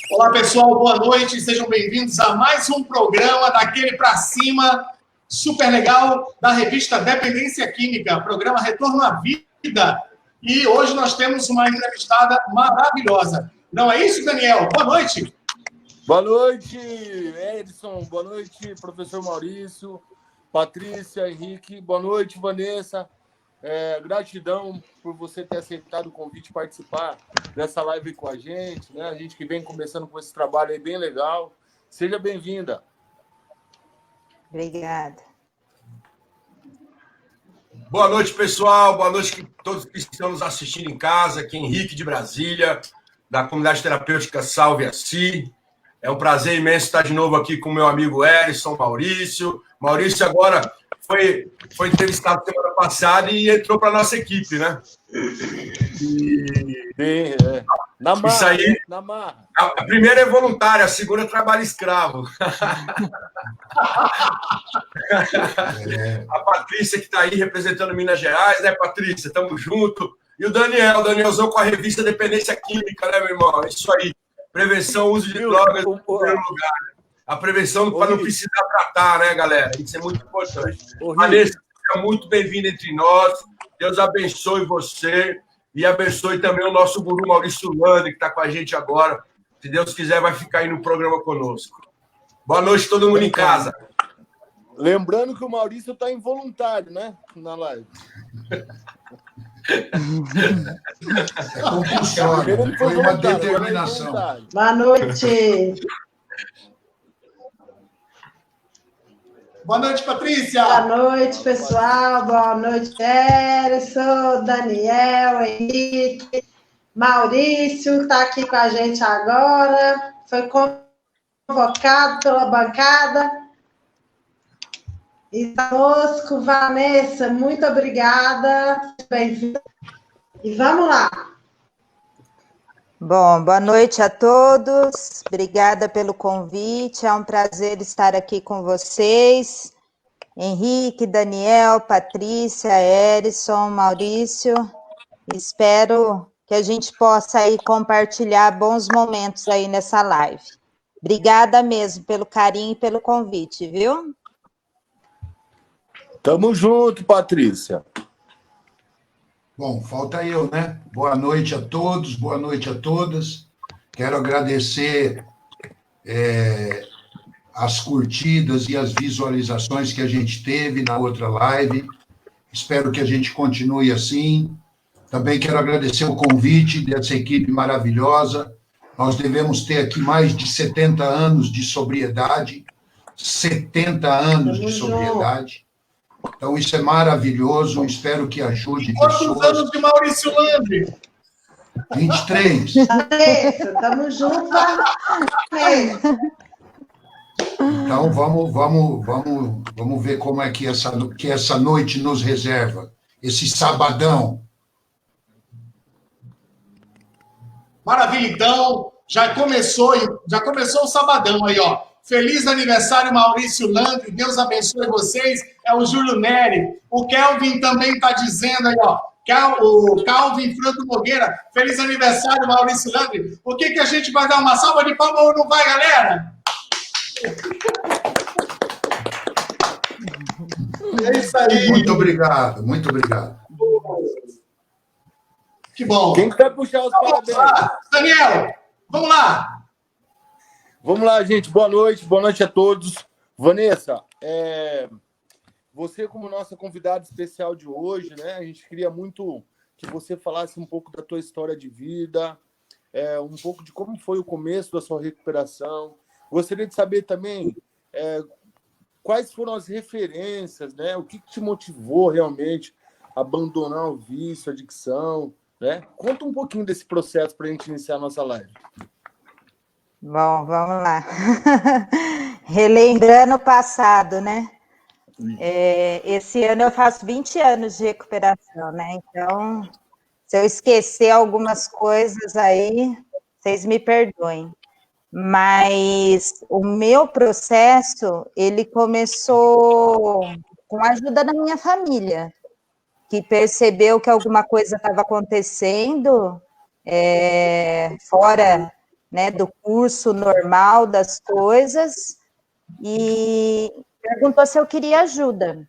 Olá, pessoal, boa noite. Sejam bem-vindos a mais um programa daquele pra cima, super legal, da revista Dependência Química, programa Retorno à Vida. E hoje nós temos uma entrevistada maravilhosa. Não é isso, Daniel? Boa noite. Boa noite, Edson. Boa noite, professor Maurício, Patrícia, Henrique. Boa noite, Vanessa. Gratidão por você ter aceitado o convite de participar dessa live com a gente, né? A gente que vem começando com esse trabalho aí bem legal. Seja bem-vinda. Obrigada. Boa noite, pessoal. Boa noite a todos que estão nos assistindo em casa. Aqui Henrique de Brasília, da Comunidade Terapêutica Salve a Si. É um prazer imenso estar de novo aqui com o meu amigo Erison, Maurício. Maurício agora foi entrevistado semana passada e entrou para a nossa equipe, né? Na marra, isso aí, na marra. A primeira é voluntária, a segunda é trabalho escravo. A Patrícia, que está aí representando Minas Gerais, né, Patrícia? Tamo junto. E o Danielzão com a revista Dependência Química, né, meu irmão? É isso aí. Prevenção, uso de drogas em primeiro lugar. A prevenção para não precisar tratar, né, galera? Isso é muito importante. Vanessa, seja muito bem-vinda entre nós. Deus abençoe você e abençoe também o nosso guru Maurício Lande, que está com a gente agora. Se Deus quiser, vai ficar aí no programa conosco. Boa noite, todo mundo em casa. Lembrando que o Maurício está involuntário, né? Na live. É compulsório, foi uma determinação. Boa noite. Boa noite, Patrícia. Boa noite, pessoal. Boa noite, Erison, Daniel, Henrique, Maurício, está aqui com a gente agora. Foi convocado pela bancada. E conosco, Vanessa, muito obrigada. Bem-vinda. E vamos lá. Bom, boa noite a todos. Obrigada pelo convite. É um prazer estar aqui com vocês. Henrique, Daniel, Patrícia, Erison, Maurício. Espero que a gente possa aí compartilhar bons momentos aí nessa live. Obrigada mesmo pelo carinho e pelo convite, viu? Tamo junto, Patrícia. Bom, falta eu, né? Boa noite a todos, boa noite a todas. Quero agradecer as curtidas e as visualizações que a gente teve na outra live. Espero que a gente continue assim. Também quero agradecer o convite dessa equipe maravilhosa. Nós devemos ter aqui mais de 70 anos de sobriedade. 70 anos de sobriedade. Então, isso é maravilhoso, espero que ajude pessoas. Quantos anos de Maurício Lande? 23. Estamos juntos. Então, vamos ver como é que essa noite nos reserva, esse sabadão. Maravilha, então, já começou o sabadão aí, ó. Feliz aniversário, Maurício Lande, Deus abençoe vocês. É o Júlio Neri. O Kelvin também está dizendo aí, ó. O Calvin Franco Nogueira. Feliz aniversário, Maurício Lande. O que a gente vai dar uma salva de palmas ou não vai, galera? É isso aí. Muito obrigado, muito obrigado. Que bom. Quem quer puxar os parabéns? Daniel, vamos lá. Vamos lá, gente. Boa noite a todos. Vanessa, você como nossa convidada especial de hoje, né? A gente queria muito que você falasse um pouco da tua história de vida, um pouco de como foi o começo da sua recuperação. Gostaria de saber também quais foram as referências, né? O que te motivou realmente a abandonar o vício, a adicção, né? Conta um pouquinho desse processo para a gente iniciar a nossa live. Bom, vamos lá. Relembrando o passado, né? Esse ano eu faço 20 anos de recuperação, né? Então, se eu esquecer algumas coisas aí, vocês me perdoem. Mas o meu processo, ele começou com a ajuda da minha família, que percebeu que alguma coisa estava acontecendo fora né, do curso normal das coisas, e perguntou se eu queria ajuda.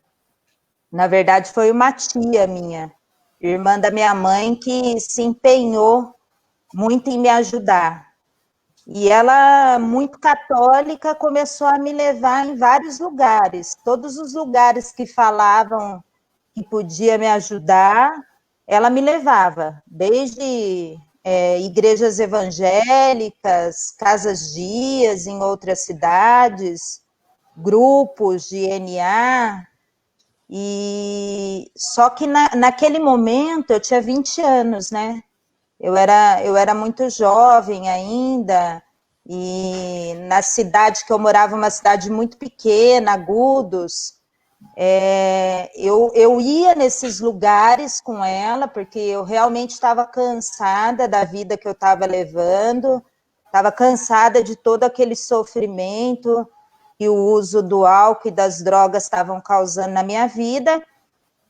Na verdade, foi uma tia minha, irmã da minha mãe, que se empenhou muito em me ajudar. E ela, muito católica, começou a me levar em vários lugares. Todos os lugares que falavam que podia me ajudar, ela me levava. Desde igrejas evangélicas, casas dias em outras cidades, grupos de NA. E só que naquele momento eu tinha 20 anos, né? Eu era muito jovem ainda, e na cidade que eu morava, uma cidade muito pequena, Agudos, eu ia nesses lugares com ela, porque eu realmente estava cansada da vida que eu estava levando, estava cansada de todo aquele sofrimento que o uso do álcool e das drogas estavam causando na minha vida,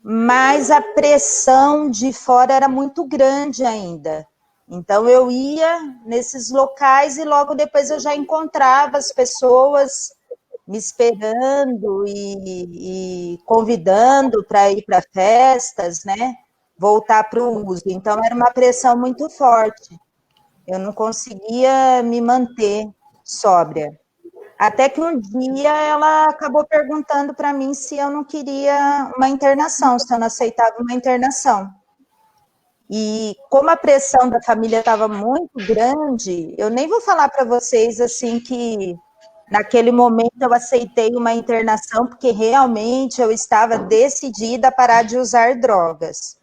mas a pressão de fora era muito grande ainda. Então, eu ia nesses locais e logo depois eu já encontrava as pessoas me esperando e convidando para ir para festas, né? Voltar para o uso. Então, era uma pressão muito forte. Eu não conseguia me manter sóbria. Até que um dia ela acabou perguntando para mim se eu não queria uma internação, se eu não aceitava uma internação. E como a pressão da família estava muito grande, eu nem vou falar para vocês assim que naquele momento eu aceitei uma internação, porque realmente eu estava decidida a parar de usar drogas.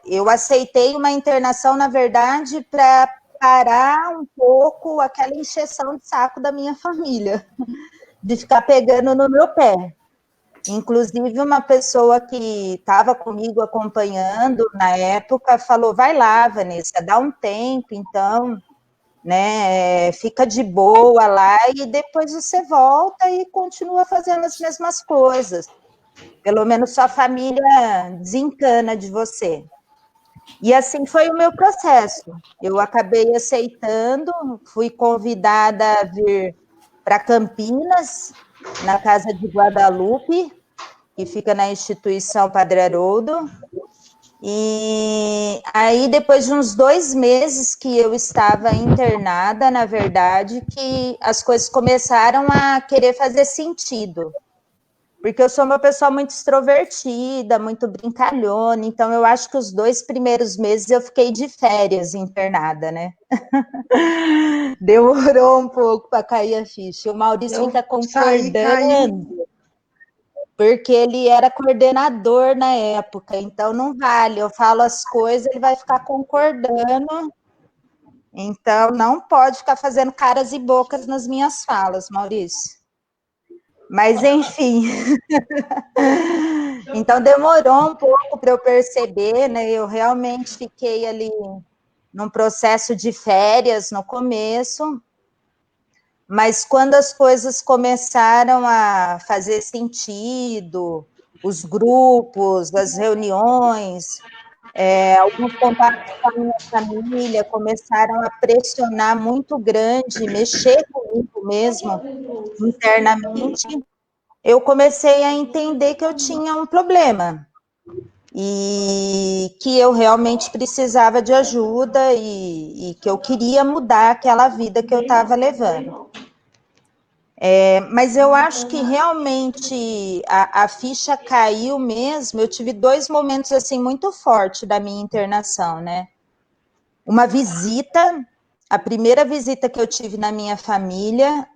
Eu aceitei uma internação, na verdade, para parar um pouco aquela encheção de saco da minha família, de ficar pegando no meu pé. Inclusive, uma pessoa que estava comigo acompanhando na época falou: vai lá, Vanessa, dá um tempo, então, né, fica de boa lá e depois você volta e continua fazendo as mesmas coisas. Pelo menos sua família desencana de você. E assim foi o meu processo. Eu acabei aceitando, fui convidada a vir para Campinas, na casa de Guadalupe, que fica na instituição Padre Haroldo. E aí, depois de uns 2 meses que eu estava internada, na verdade, que as coisas começaram a querer fazer sentido. Porque eu sou uma pessoa muito extrovertida, muito brincalhona, então eu acho que os 2 primeiros meses eu fiquei de férias internada, né? Demorou um pouco para cair a ficha. O Maurício fica concordando, porque ele era coordenador na época, então não vale, eu falo as coisas, ele vai ficar concordando, então não pode ficar fazendo caras e bocas nas minhas falas, Maurício. Mas, enfim, então demorou um pouco para eu perceber, né? Eu realmente fiquei ali num processo de férias no começo, mas quando as coisas começaram a fazer sentido, os grupos, as reuniões, alguns contatos com a minha família começaram a pressionar muito grande, mexer comigo mesmo, internamente, eu comecei a entender que eu tinha um problema e que eu realmente precisava de ajuda e que eu queria mudar aquela vida que eu estava levando. Mas eu acho que realmente a ficha caiu mesmo. Eu tive 2 momentos assim muito fortes da minha internação, né? Uma visita, a primeira visita que eu tive na minha família,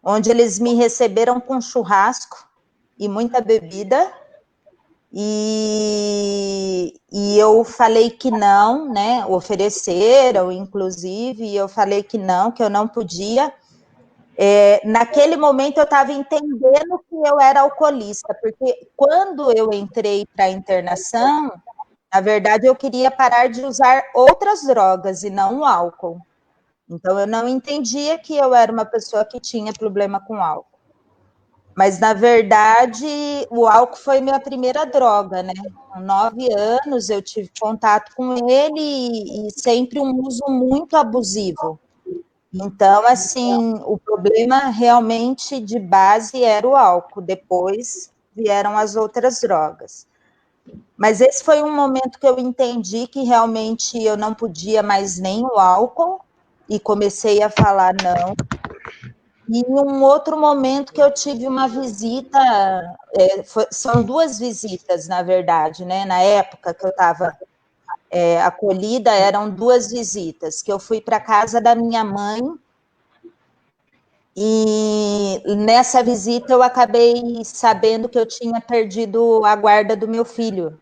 onde eles me receberam com churrasco e muita bebida, e eu falei que não, né? Ofereceram, inclusive, e eu falei que eu não podia. Naquele momento eu estava entendendo que eu era alcoolista, porque quando eu entrei para a internação, na verdade eu queria parar de usar outras drogas e não o álcool. Então eu não entendia que eu era uma pessoa que tinha problema com álcool. Mas, na verdade, o álcool foi minha primeira droga, né? Com 9 anos, eu tive contato com ele e sempre um uso muito abusivo. Então, assim, o problema realmente de base era o álcool, depois vieram as outras drogas. Mas esse foi um momento que eu entendi que realmente eu não podia mais nem o álcool e comecei a falar não. E em um outro momento que eu tive uma visita, são 2 visitas, na verdade, né? Na época que eu estava acolhida, eram 2 visitas, que eu fui para a casa da minha mãe, e nessa visita eu acabei sabendo que eu tinha perdido a guarda do meu filho.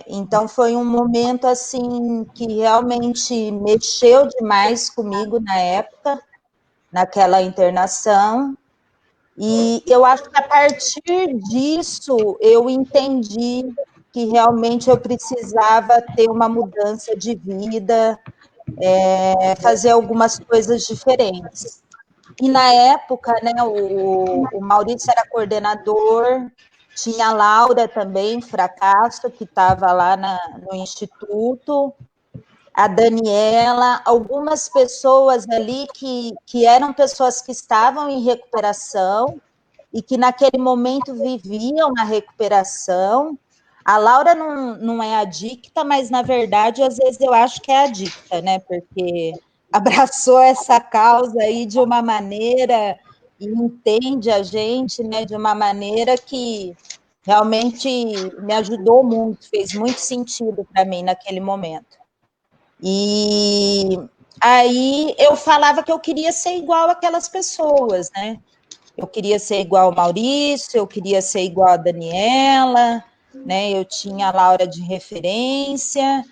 Então foi um momento assim que realmente mexeu demais comigo na época, naquela internação, e eu acho que a partir disso eu entendi que realmente eu precisava ter uma mudança de vida, fazer algumas coisas diferentes. E na época, né, o Maurício era coordenador, tinha a Laura também, Fracasso, que estava lá no Instituto, a Daniela, algumas pessoas ali que eram pessoas que estavam em recuperação e que naquele momento viviam na recuperação. A Laura não é adicta, mas na verdade, às vezes eu acho que é adicta, né? Porque abraçou essa causa aí de uma maneira e entende a gente, né, de uma maneira que realmente me ajudou muito, fez muito sentido para mim naquele momento. E aí eu falava que eu queria ser igual aquelas pessoas, né? Eu queria ser igual ao Maurício, eu queria ser igual a Daniela, né? Eu tinha a Laura de referência,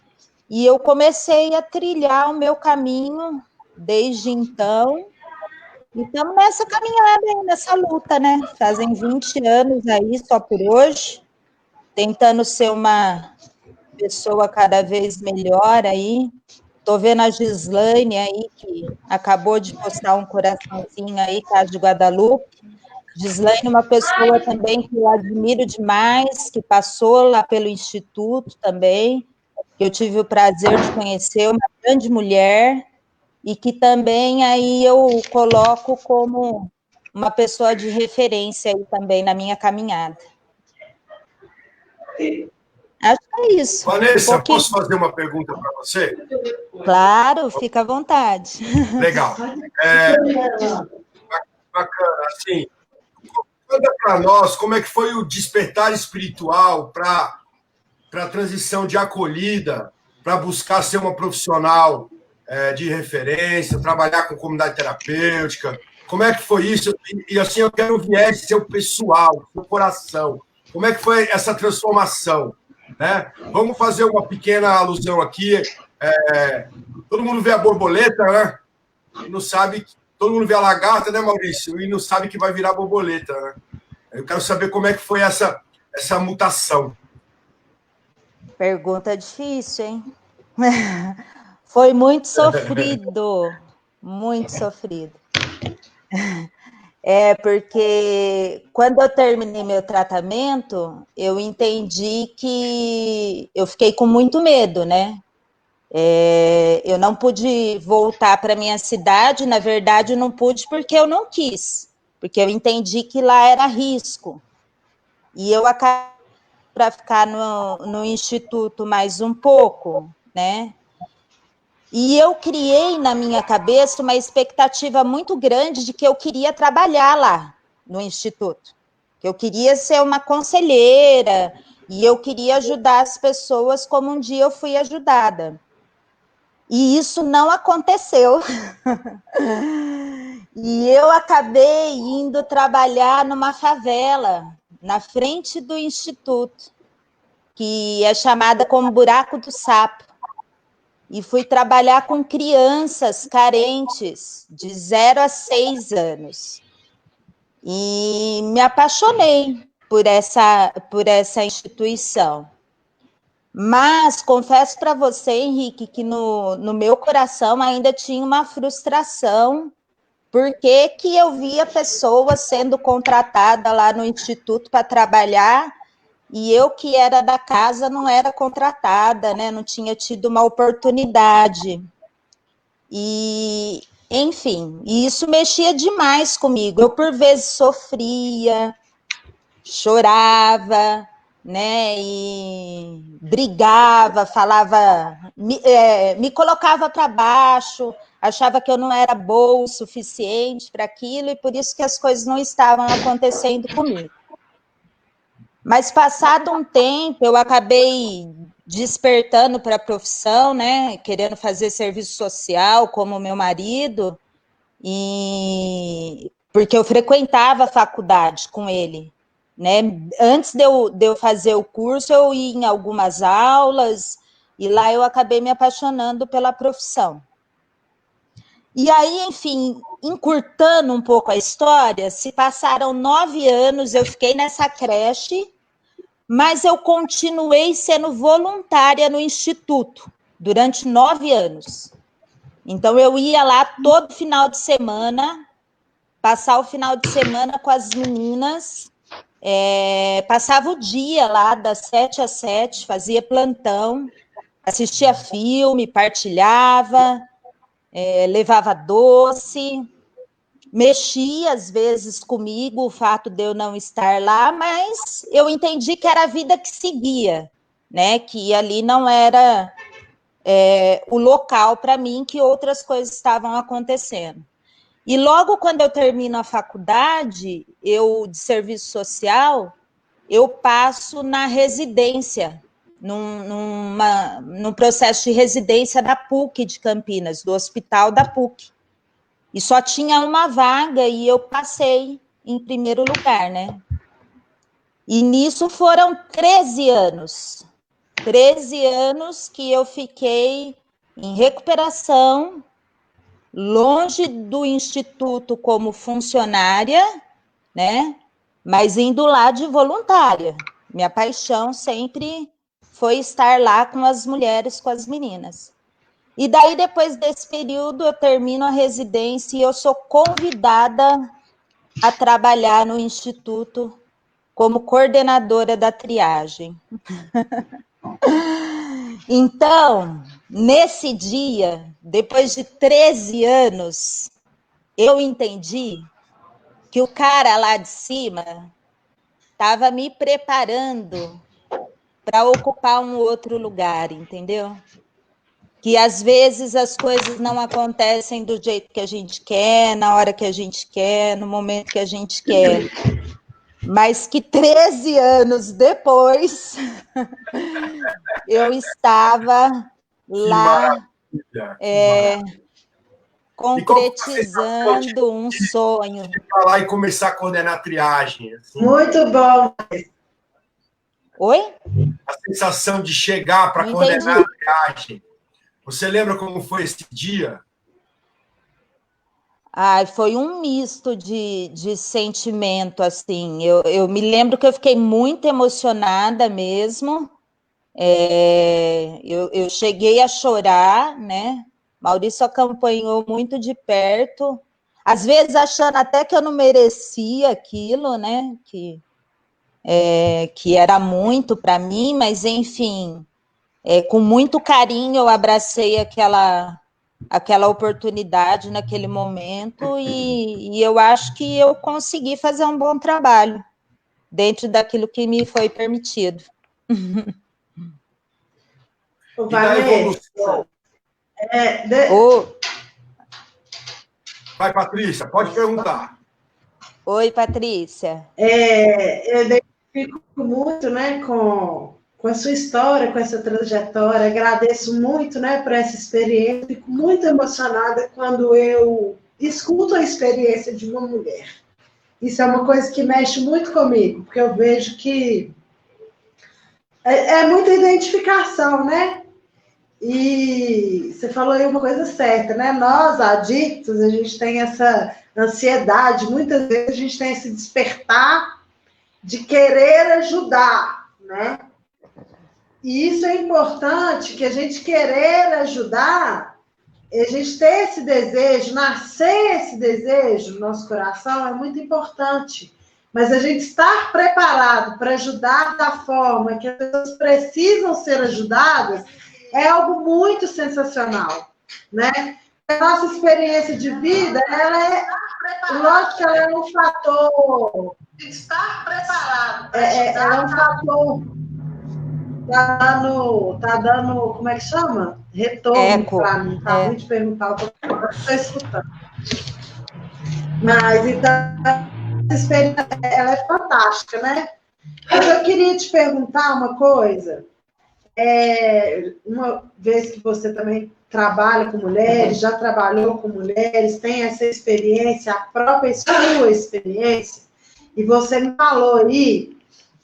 e eu comecei a trilhar o meu caminho desde então. E estamos nessa caminhada aí, nessa luta, né? Fazem 20 anos aí, só por hoje, tentando ser uma pessoa cada vez melhor aí. Tô vendo a Gislaine aí, que acabou de postar um coraçãozinho aí, Casa de Guadalupe. Gislaine é uma pessoa também que eu admiro demais, que passou lá pelo Instituto também, que eu tive o prazer de conhecer, uma grande mulher, e que também aí eu coloco como uma pessoa de referência aí também na minha caminhada. Acho que é isso. Vanessa, posso fazer uma pergunta para você? Claro, fica à vontade. Legal. Bacana. Assim, conta para nós como é que foi o despertar espiritual para a transição de acolhida, para buscar ser uma profissional de referência, trabalhar com comunidade terapêutica. Como é que foi isso? E assim, eu quero o viés seu pessoal, seu coração. Como é que foi essa transformação? Né? Vamos fazer uma pequena alusão aqui. Todo mundo vê a borboleta, né? E não sabe. Todo mundo vê a lagarta, né, Maurício? E não sabe que vai virar borboleta, né? Eu quero saber como é que foi essa mutação. Pergunta difícil, hein? Foi muito sofrido, muito sofrido. Porque quando eu terminei meu tratamento, eu entendi que eu fiquei com muito medo, né? Eu não pude voltar para minha cidade, na verdade, eu não pude porque eu não quis, porque eu entendi que lá era risco. E eu acabei para ficar no Instituto mais um pouco, né? E eu criei na minha cabeça uma expectativa muito grande de que eu queria trabalhar lá no Instituto, que eu queria ser uma conselheira e eu queria ajudar as pessoas como um dia eu fui ajudada. E isso não aconteceu. E eu acabei indo trabalhar numa favela, na frente do Instituto, que é chamada como Buraco do Sapo. E fui trabalhar com crianças carentes, de 0 a 6 anos. E me apaixonei por essa instituição. Mas confesso para você, Henrique, que no meu coração ainda tinha uma frustração por que que eu via pessoas sendo contratadas lá no Instituto para trabalhar e eu, que era da casa, não era contratada, né? Não tinha tido uma oportunidade. E, enfim, isso mexia demais comigo. Eu, por vezes, sofria, chorava, né? E brigava, falava, me colocava para baixo, achava que eu não era boa o suficiente para aquilo, e por isso que as coisas não estavam acontecendo comigo. Mas, passado um tempo, eu acabei despertando para a profissão, né? Querendo fazer serviço social, como meu marido, e porque eu frequentava a faculdade com ele, né? Antes de eu fazer o curso, eu ia em algumas aulas, e lá eu acabei me apaixonando pela profissão. E aí, enfim, encurtando um pouco a história, se passaram 9 anos, eu fiquei nessa creche, mas eu continuei sendo voluntária no Instituto durante 9 anos. Então, eu ia lá todo final de semana, passar o final de semana com as meninas, passava o dia lá, das 7 às 7, fazia plantão, assistia filme, partilhava, levava doce, mexia às vezes comigo o fato de eu não estar lá, mas eu entendi que era a vida que seguia, né? Que ali não era o local para mim, que outras coisas estavam acontecendo. E logo quando eu termino a faculdade, de serviço social, eu passo na residência, num processo de residência da PUC de Campinas, do hospital da PUC. E só tinha uma vaga e eu passei em primeiro lugar, né? E nisso foram 13 anos. 13 anos que eu fiquei em recuperação, longe do instituto como funcionária, né? Mas indo lá de voluntária. Minha paixão sempre foi estar lá com as mulheres, com as meninas. E daí, depois desse período, eu termino a residência e eu sou convidada a trabalhar no Instituto como coordenadora da triagem. Então, nesse dia, depois de 13 anos, eu entendi que o cara lá de cima estava me preparando para ocupar um outro lugar, entendeu? Que às vezes as coisas não acontecem do jeito que a gente quer, na hora que a gente quer, no momento que a gente quer. Mas que 13 anos depois, eu estava lá concretizando um sonho. Ir lá e começar a coordenar a triagem. Assim. Muito bom. Oi? A sensação de chegar para coordenar a triagem. Você lembra como foi esse dia? Foi um misto de sentimento, assim. Eu me lembro que eu fiquei muito emocionada mesmo. Eu cheguei a chorar, né? Maurício acompanhou muito de perto. Às vezes achando até que eu não merecia aquilo, né? Que era muito para mim, mas, enfim... com muito carinho eu abracei aquela oportunidade naquele momento e eu acho que eu consegui fazer um bom trabalho dentro daquilo que me foi permitido. E da evolução? Vai, Patrícia, pode perguntar. Oi, Patrícia. Eu identifico muito, né, com a sua história, com essa trajetória. Agradeço muito, né, por essa experiência. Fico muito emocionada quando eu escuto a experiência de uma mulher. Isso é uma coisa que mexe muito comigo, porque eu vejo que é muita identificação, né? E você falou aí uma coisa certa, né? Nós, adictos, a gente tem essa ansiedade, muitas vezes a gente tem esse despertar de querer ajudar, né? E isso é importante, que a gente querer ajudar a gente ter esse desejo, nascer esse desejo no nosso coração é muito importante. Mas a gente estar preparado para ajudar da forma que as pessoas precisam ser ajudadas é algo muito sensacional, né? A nossa experiência de vida, ela é, lógico que ela é um fator... Estar preparado. Ela é um fator... Tá dando, como é que chama? Retorno para mim. Tá ruim de perguntar, eu estou escutando. Mas, então, essa experiência, ela é fantástica, né? Mas eu queria te perguntar uma coisa. Uma vez que você também trabalha com mulheres, já trabalhou com mulheres, tem essa experiência, a própria sua experiência, e você me falou aí,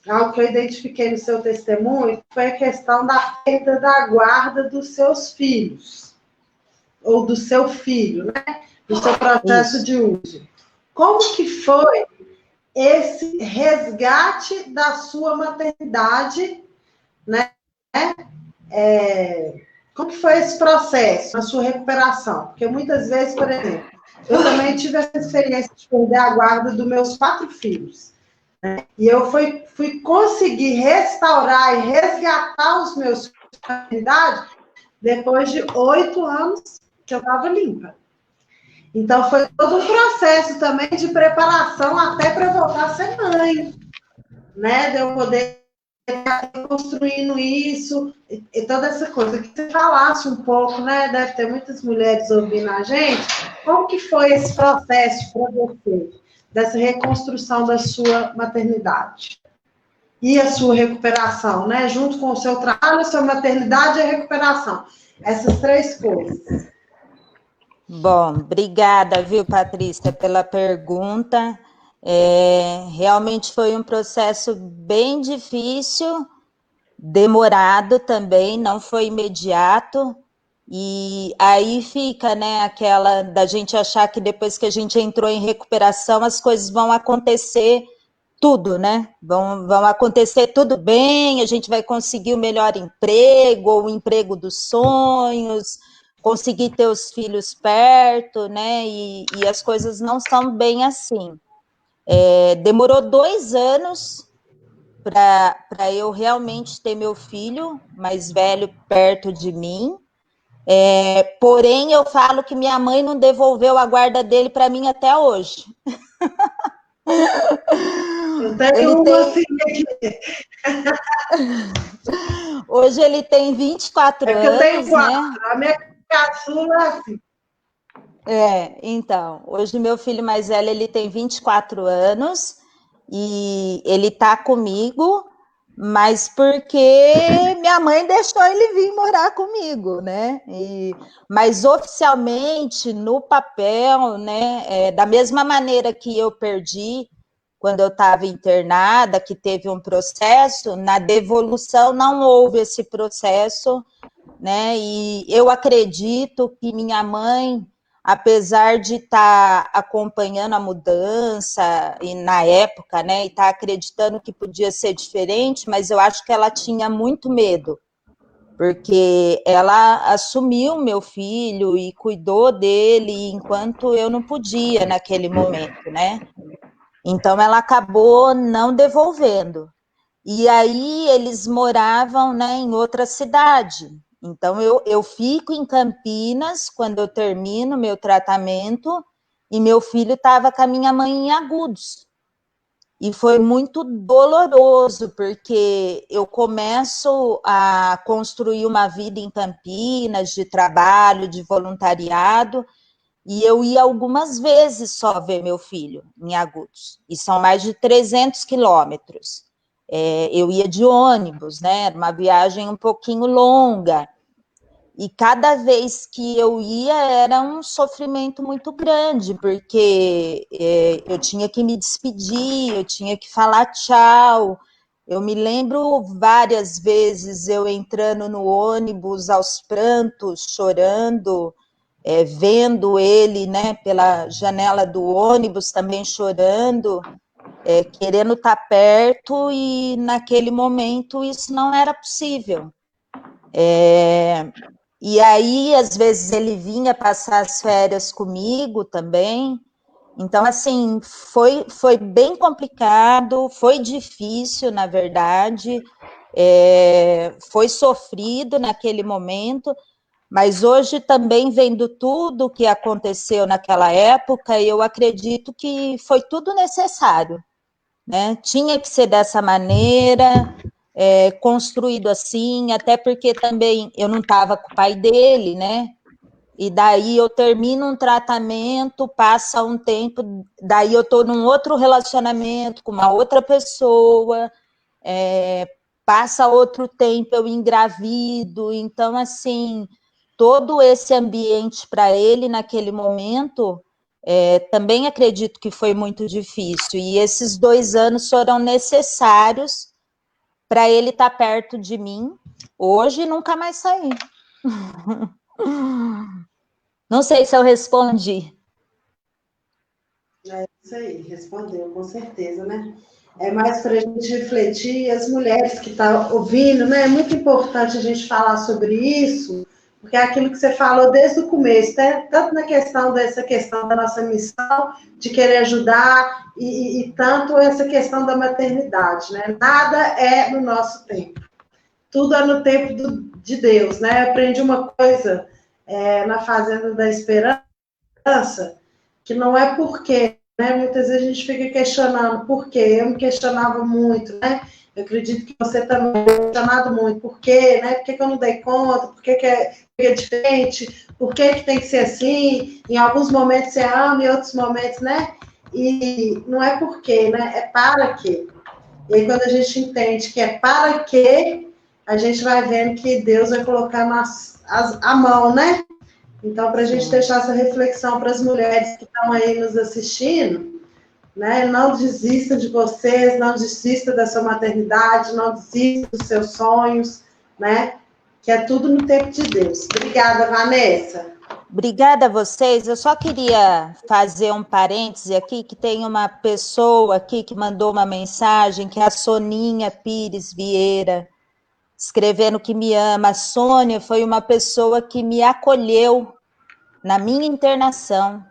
algo que eu identifiquei no seu testemunho, foi a questão da perda da guarda dos seus filhos, ou do seu filho, né? Do seu processo de uso. Como que foi esse resgate da sua maternidade, né? Como que foi esse processo, a sua recuperação? Porque muitas vezes, por exemplo, eu também tive essa experiência de perder a guarda dos meus 4 filhos. Né? E eu fui conseguir restaurar e resgatar os meus filhos da maternidade depois de 8 anos que eu estava limpa. Então, foi todo um processo também de preparação até para voltar a ser mãe, né? De eu poder estar construindo isso e toda essa coisa. Que você falasse um pouco, né? Deve ter muitas mulheres ouvindo a gente. Como que foi esse processo para você, dessa reconstrução da sua maternidade? E a sua recuperação, né? Junto com o seu trabalho, a sua maternidade e a recuperação. Essas 3 coisas. Bom, obrigada, viu, Patrícia, pela pergunta. Realmente foi um processo bem difícil, demorado também, não foi imediato. E aí fica, né, aquela da gente achar que depois que a gente entrou em recuperação, as coisas vão acontecer tudo, né? Vão acontecer tudo bem, a gente vai conseguir o melhor emprego, ou o emprego dos sonhos, conseguir ter os filhos perto, né? E as coisas não são bem assim. Demorou 2 anos para eu realmente ter meu filho mais velho perto de mim. Porém, eu falo que minha mãe não devolveu a guarda dele para mim até hoje. Eu tenho uma filha aqui. Hoje ele tem 24 anos, eu tenho 4, né? A minha caçula é assim. Então, hoje meu filho mais velho, ele tem 24 anos e ele tá comigo, mas porque minha mãe deixou ele vir morar comigo, né? Mas oficialmente, no papel, né, da mesma maneira que eu perdi quando eu estava internada, que teve um processo, na devolução não houve esse processo, né? E eu acredito que minha mãe, apesar de estar acompanhando a mudança e na época, né, e estar acreditando que podia ser diferente, mas eu acho que ela tinha muito medo, porque ela assumiu meu filho e cuidou dele enquanto eu não podia naquele momento, né? Então ela acabou não devolvendo. E aí eles moravam, né, em outra cidade. Então, eu fico em Campinas quando eu termino meu tratamento e meu filho estava com a minha mãe em Agudos. E foi muito doloroso, porque eu começo a construir uma vida em Campinas, de trabalho, de voluntariado, e eu ia algumas vezes só ver meu filho em Agudos. E são mais de 300 quilômetros. Eu ia de ônibus, né? Era uma viagem um pouquinho longa. E cada vez que eu ia era um sofrimento muito grande, porque eu tinha que me despedir, eu tinha que falar tchau. Eu me lembro várias vezes eu entrando no ônibus aos prantos, chorando, vendo ele, né, pela janela do ônibus também chorando, querendo estar perto, e naquele momento isso não era possível. E aí, às vezes, ele vinha passar as férias comigo também. Então, assim, foi bem complicado, foi difícil, na verdade, foi sofrido naquele momento, mas hoje também, vendo tudo o que aconteceu naquela época, eu acredito que foi tudo necessário, né? Tinha que ser dessa maneira, construído assim, até porque também eu não estava com o pai dele, né? E daí eu termino um tratamento, passa um tempo, daí eu estou num outro relacionamento com uma outra pessoa, passa outro tempo, eu engravido. Então, assim, todo esse ambiente para ele naquele momento, também acredito que foi muito difícil. E esses 2 anos foram necessários para ele estar perto de mim. Hoje, nunca mais sair. Não sei se eu respondi. É isso aí, respondeu, com certeza, né? É mais para a gente refletir, as mulheres que estão ouvindo, né? É muito importante a gente falar sobre isso, porque é aquilo que você falou desde o começo, né? Tanto na questão dessa questão da nossa missão, de querer ajudar, e tanto essa questão da maternidade, né? Nada é no nosso tempo, tudo é no tempo de Deus, né? Eu aprendi uma coisa na Fazenda da Esperança, que não é porque, né? Muitas vezes a gente fica questionando por quê. Eu me questionava muito, né? Eu acredito que você também é questionado muito. Por quê, né? Por que eu não dei conta? Por que é diferente? Por que tem que ser assim? Em alguns momentos você ama, em outros momentos, né? E não é por quê, né? É para quê. E aí, quando a gente entende que é para quê, a gente vai vendo que Deus vai colocar a mão, né? Então, para a gente deixar essa reflexão para as mulheres que estão aí nos assistindo, né? Não desista de vocês, não desista da sua maternidade, não desista dos seus sonhos, né? Que é tudo no tempo de Deus. Obrigada, Vanessa. Obrigada a vocês. Eu só queria fazer um parêntese aqui, que tem uma pessoa aqui que mandou uma mensagem, que é a Soninha Pires Vieira, escrevendo que me ama. A Sônia foi uma pessoa que me acolheu na minha internação.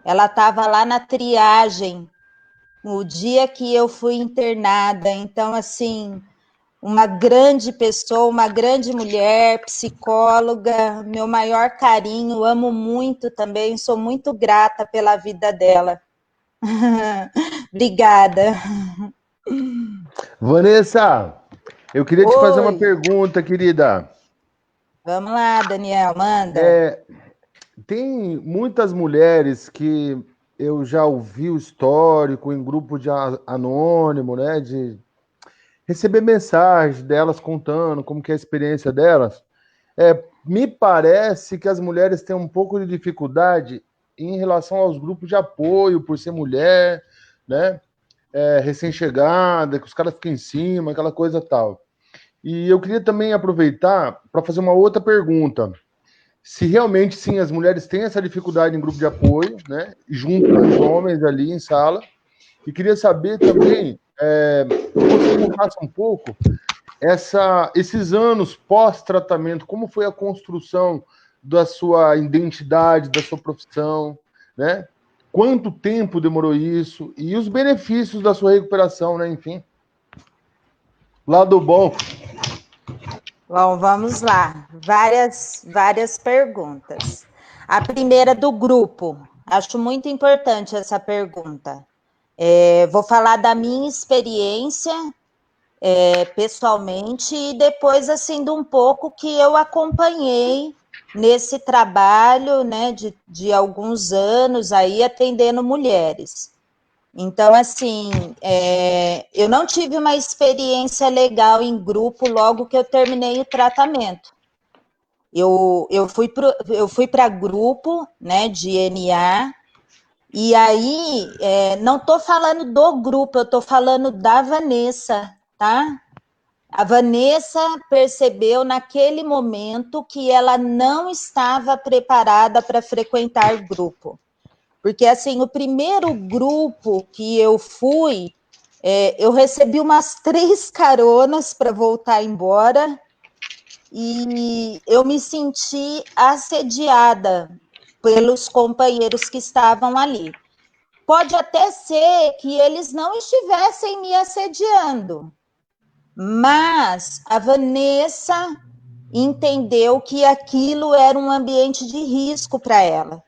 Ela estava lá na triagem, no dia que eu fui internada. Então, assim, uma grande pessoa, uma grande mulher, psicóloga, meu maior carinho, amo muito também, sou muito grata pela vida dela. Obrigada. Vanessa, eu queria te fazer uma Oi. pergunta, querida. Vamos lá, Daniel, manda. Tem muitas mulheres que eu já ouvi o histórico em grupo de anônimo, né, de receber mensagens delas contando como que é a experiência delas. Me parece que as mulheres têm um pouco de dificuldade em relação aos grupos de apoio, por ser mulher, né, recém-chegada, que os caras ficam em cima, aquela coisa tal. E eu queria também aproveitar para fazer uma outra pergunta. Se realmente, sim, as mulheres têm essa dificuldade em grupo de apoio, né, junto com os homens ali em sala. E queria saber também, que você contasse um pouco esses anos pós-tratamento, como foi a construção da sua identidade, da sua profissão, né? Quanto tempo demorou isso? E os benefícios da sua recuperação, né? Enfim. Lado bom. Bom, vamos lá. Várias perguntas. A primeira do grupo. Acho muito importante essa pergunta. Vou falar da minha experiência pessoalmente e depois, assim, de um pouco que eu acompanhei nesse trabalho, né, de alguns anos aí atendendo mulheres. Então, assim, eu não tive uma experiência legal em grupo logo que eu terminei o tratamento. Eu fui para grupo, né, de NA, e aí, não estou falando do grupo, eu estou falando da Vanessa, tá? A Vanessa percebeu naquele momento que ela não estava preparada para frequentar grupo. Porque, assim, o primeiro grupo que eu fui, eu recebi umas 3 caronas para voltar embora, e eu me senti assediada pelos companheiros que estavam ali. Pode até ser que eles não estivessem me assediando, mas a Vanessa entendeu que aquilo era um ambiente de risco para ela.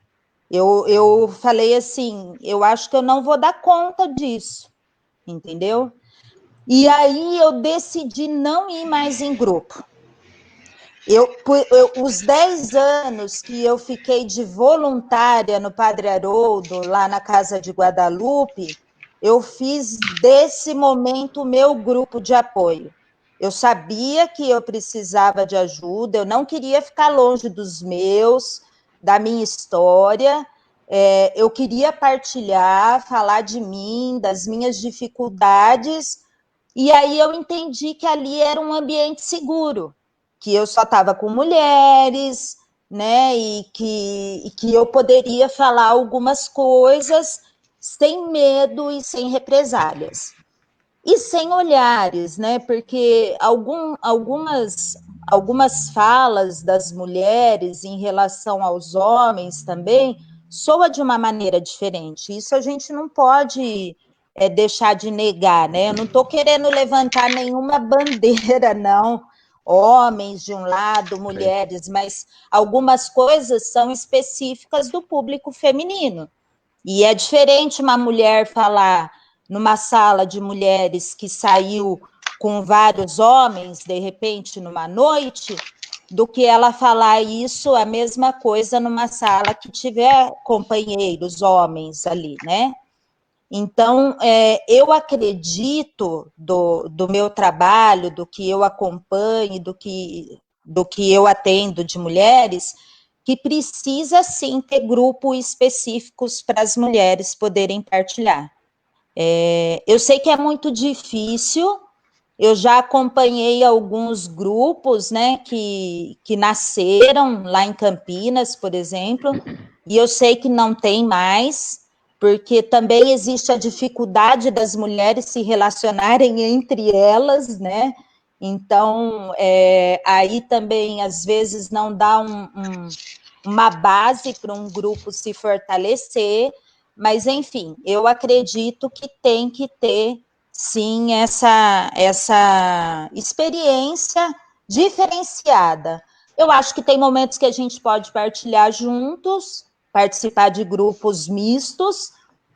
Eu falei assim, eu acho que eu não vou dar conta disso, entendeu? E aí eu decidi não ir mais em grupo. Os 10 anos que eu fiquei de voluntária no Padre Haroldo, lá na Casa de Guadalupe, eu fiz desse momento o meu grupo de apoio. Eu sabia que eu precisava de ajuda, eu não queria ficar longe dos meus, da minha história, eu queria partilhar, falar de mim, das minhas dificuldades, e aí eu entendi que ali era um ambiente seguro, que eu só estava com mulheres, né, e que eu poderia falar algumas coisas sem medo e sem represálias. E sem olhares, né, porque algumas falas das mulheres em relação aos homens também soa de uma maneira diferente. Isso a gente não pode deixar de negar, né? Eu não estou querendo levantar nenhuma bandeira, não. Homens de um lado, mulheres, mas algumas coisas são específicas do público feminino. E é diferente uma mulher falar numa sala de mulheres que saiu com vários homens, de repente, numa noite, do que ela falar isso, a mesma coisa, numa sala que tiver companheiros, homens ali, né? Então, eu acredito do meu trabalho, do que eu acompanho, do que eu atendo de mulheres, que precisa, sim, ter grupos específicos para as mulheres poderem partilhar. Eu sei que é muito difícil, eu já acompanhei alguns grupos, né, que nasceram lá em Campinas, por exemplo, e eu sei que não tem mais, porque também existe a dificuldade das mulheres se relacionarem entre elas, né? Então, aí também, às vezes, não dá uma base para um grupo se fortalecer, mas, enfim, eu acredito que tem que ter, sim, essa experiência diferenciada. Eu acho que tem momentos que a gente pode partilhar juntos, participar de grupos mistos,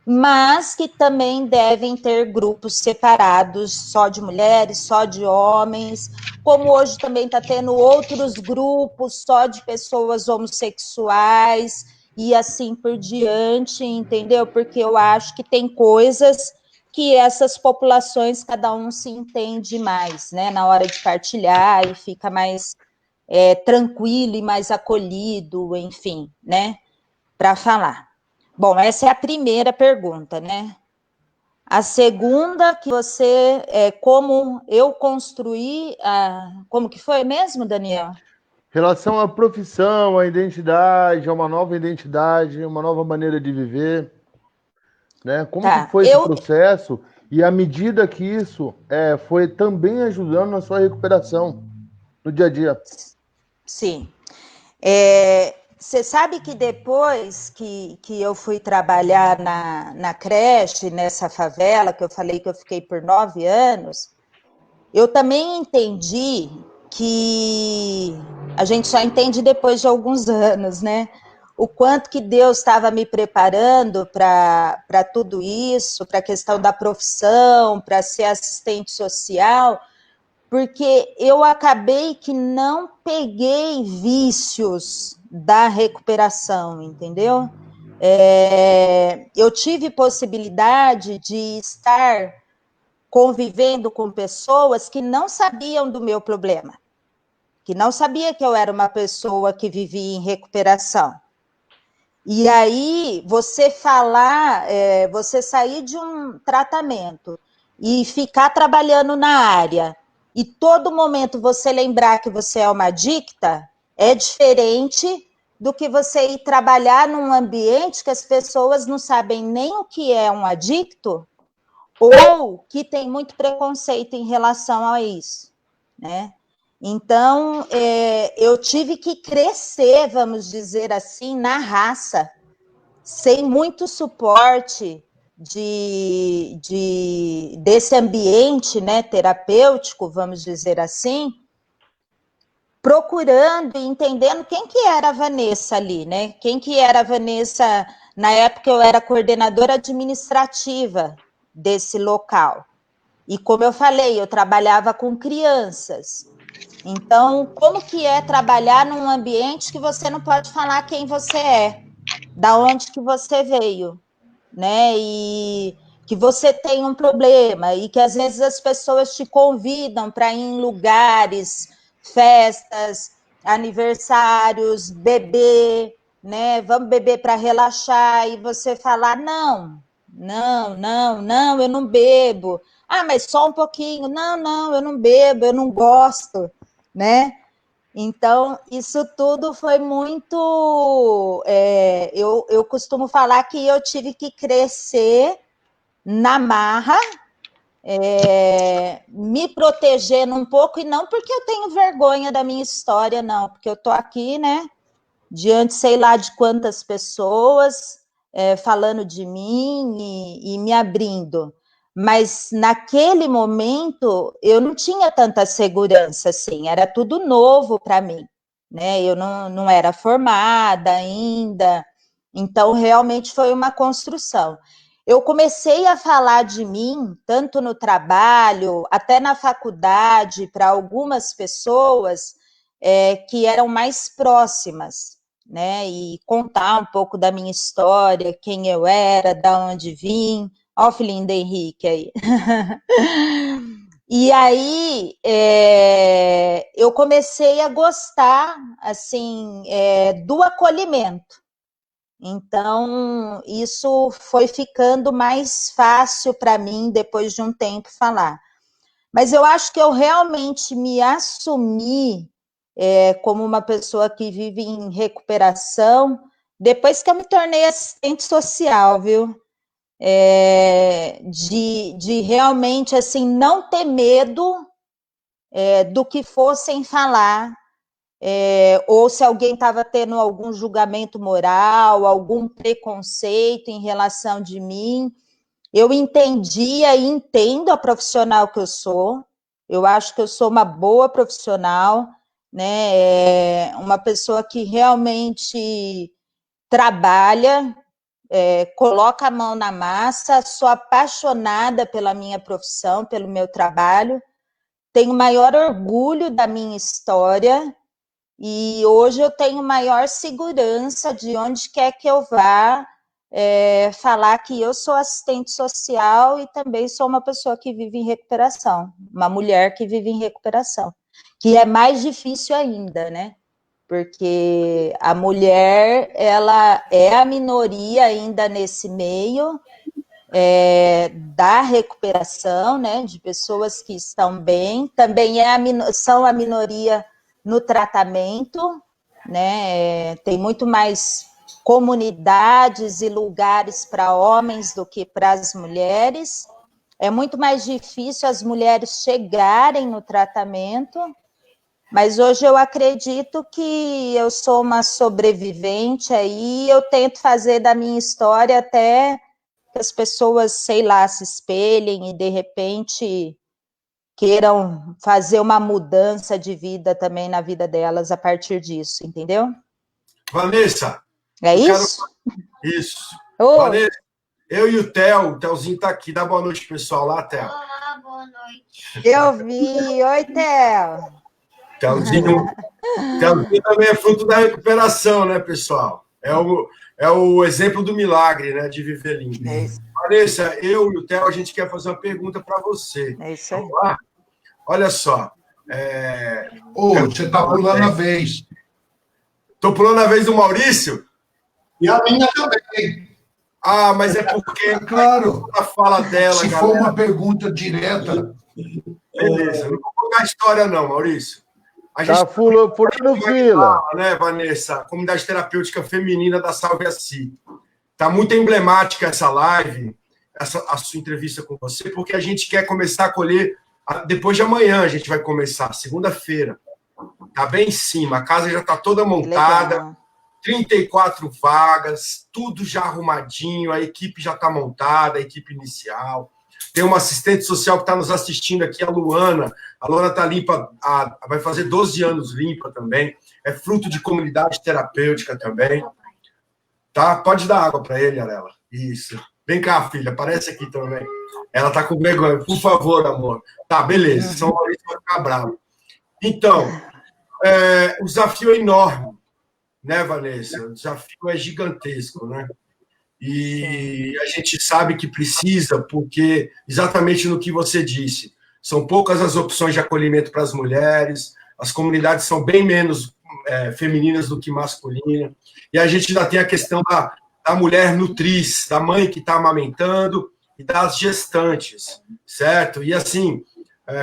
mas que também devem ter grupos separados, só de mulheres, só de homens, como hoje também está tendo outros grupos só de pessoas homossexuais e assim por diante, entendeu? Porque eu acho que tem coisas que essas populações, cada um se entende mais, né, na hora de partilhar e fica mais tranquilo e mais acolhido, enfim, né, para falar. Bom, essa é a primeira pergunta, né? A segunda, que você, como eu construí, como que foi mesmo, Daniel? Relação à profissão, à identidade, a uma nova identidade, uma nova maneira de viver, né? Como que foi esse processo e à medida que isso foi também ajudando na sua recuperação no dia a dia? Sim. Você sabe que depois que eu fui trabalhar na creche, nessa favela, que eu falei que eu fiquei por 9 anos, eu também entendi que a gente só entende depois de alguns anos, né? O quanto que Deus estava me preparando para tudo isso, para a questão da profissão, para ser assistente social, porque eu acabei que não peguei vícios da recuperação, entendeu? Eu tive possibilidade de estar convivendo com pessoas que não sabiam do meu problema, que não sabia que eu era uma pessoa que vivia em recuperação. E aí, você falar, você sair de um tratamento e ficar trabalhando na área, e todo momento você lembrar que você é uma adicta, é diferente do que você ir trabalhar num ambiente que as pessoas não sabem nem o que é um adicto, ou que tem muito preconceito em relação a isso, né? Então, eu tive que crescer, vamos dizer assim, na raça, sem muito suporte desse ambiente, né, terapêutico, vamos dizer assim, procurando e entendendo quem que era a Vanessa ali, né? Quem que era a Vanessa. Na época eu era coordenadora administrativa desse local. E como eu falei, eu trabalhava com crianças. Então, como que é trabalhar num ambiente que você não pode falar quem você é, da onde que você veio, né? E que você tem um problema e que às vezes as pessoas te convidam para ir em lugares, festas, aniversários, beber, né? Vamos beber para relaxar e você falar não, eu não bebo. Ah, mas só um pouquinho. Não, eu não bebo, eu não gosto, né? Então, isso tudo foi muito... eu costumo falar que eu tive que crescer na marra, me protegendo um pouco, e não porque eu tenho vergonha da minha história, não, porque eu estou aqui, né, diante sei lá de quantas pessoas falando de mim e me abrindo. Mas naquele momento eu não tinha tanta segurança assim, era tudo novo para mim, né? Eu não era formada ainda, então realmente foi uma construção. Eu comecei a falar de mim, tanto no trabalho, até na faculdade, para algumas pessoas que eram mais próximas, né? E contar um pouco da minha história, quem eu era, da onde vim. Olha o filhinho do Henrique aí. E aí eu comecei a gostar assim do acolhimento. Então, isso foi ficando mais fácil para mim depois de um tempo falar. Mas eu acho que eu realmente me assumi como uma pessoa que vive em recuperação depois que eu me tornei assistente social, viu? De realmente assim não ter medo do que fossem falar, ou se alguém estava tendo algum julgamento moral, algum preconceito em relação de mim. Eu entendia e entendo a profissional que eu sou. Eu acho que eu sou uma boa profissional, né? Uma pessoa que realmente trabalha, coloca a mão na massa, sou apaixonada pela minha profissão, pelo meu trabalho, tenho maior orgulho da minha história e hoje eu tenho maior segurança de onde quer que eu vá falar que eu sou assistente social e também sou uma pessoa que vive em recuperação, uma mulher que vive em recuperação, que é mais difícil ainda, né? Porque a mulher, ela é a minoria ainda nesse meio da recuperação, né, de pessoas que estão bem, também são a minoria no tratamento, né, tem muito mais comunidades e lugares para homens do que para as mulheres, é muito mais difícil as mulheres chegarem no tratamento. Mas hoje eu acredito que eu sou uma sobrevivente aí, eu tento fazer da minha história até que as pessoas, sei lá, se espelhem e de repente queiram fazer uma mudança de vida também na vida delas a partir disso, entendeu? Vanessa. É isso? Isso. Oh. Vanessa, eu e o Theozinho tá aqui. Dá boa noite, pessoal, lá, Theo. Olá, boa noite. Eu vi. Oi, Theo. Theozinho também é fruto da recuperação, né, pessoal? É o exemplo do milagre, né, de viver limpo. É isso. Vanessa, eu e o Theo, a gente quer fazer uma pergunta para você. É isso aí. Vamos lá? Olha só. Você está pulando a vez. Estou pulando a vez do Maurício? E a minha também. Ah, mas é porque... Claro. A fala dela, se galera. For uma pergunta direta... Beleza, não vou contar a história não, Maurício. A gente tá furando fila. Né, Vanessa? A comunidade terapêutica feminina da Salve a Si. Tá muito emblemática essa live, a sua entrevista com você, porque a gente quer começar a colher depois de amanhã, a gente vai começar, segunda-feira. Tá bem em cima. A casa já está toda montada, 34 vagas, tudo já arrumadinho, a equipe já está montada, a equipe inicial. Tem uma assistente social que está nos assistindo aqui, a Luana. A Luana está limpa, vai fazer 12 anos limpa também. É fruto de comunidade terapêutica também. Tá? Pode dar água para ele, Arela. Isso. Vem cá, filha, aparece aqui também. Ela está com vergonha. Por favor, amor. Tá, beleza. São Maurício vai ficar bravo. Então, o desafio é enorme, né, Vanessa? O desafio é gigantesco, né? E a gente sabe que precisa, porque exatamente no que você disse, são poucas as opções de acolhimento para as mulheres, as comunidades são bem menos femininas do que masculinas, e a gente ainda tem a questão da mulher nutriz, da mãe que está amamentando e das gestantes, certo? E assim,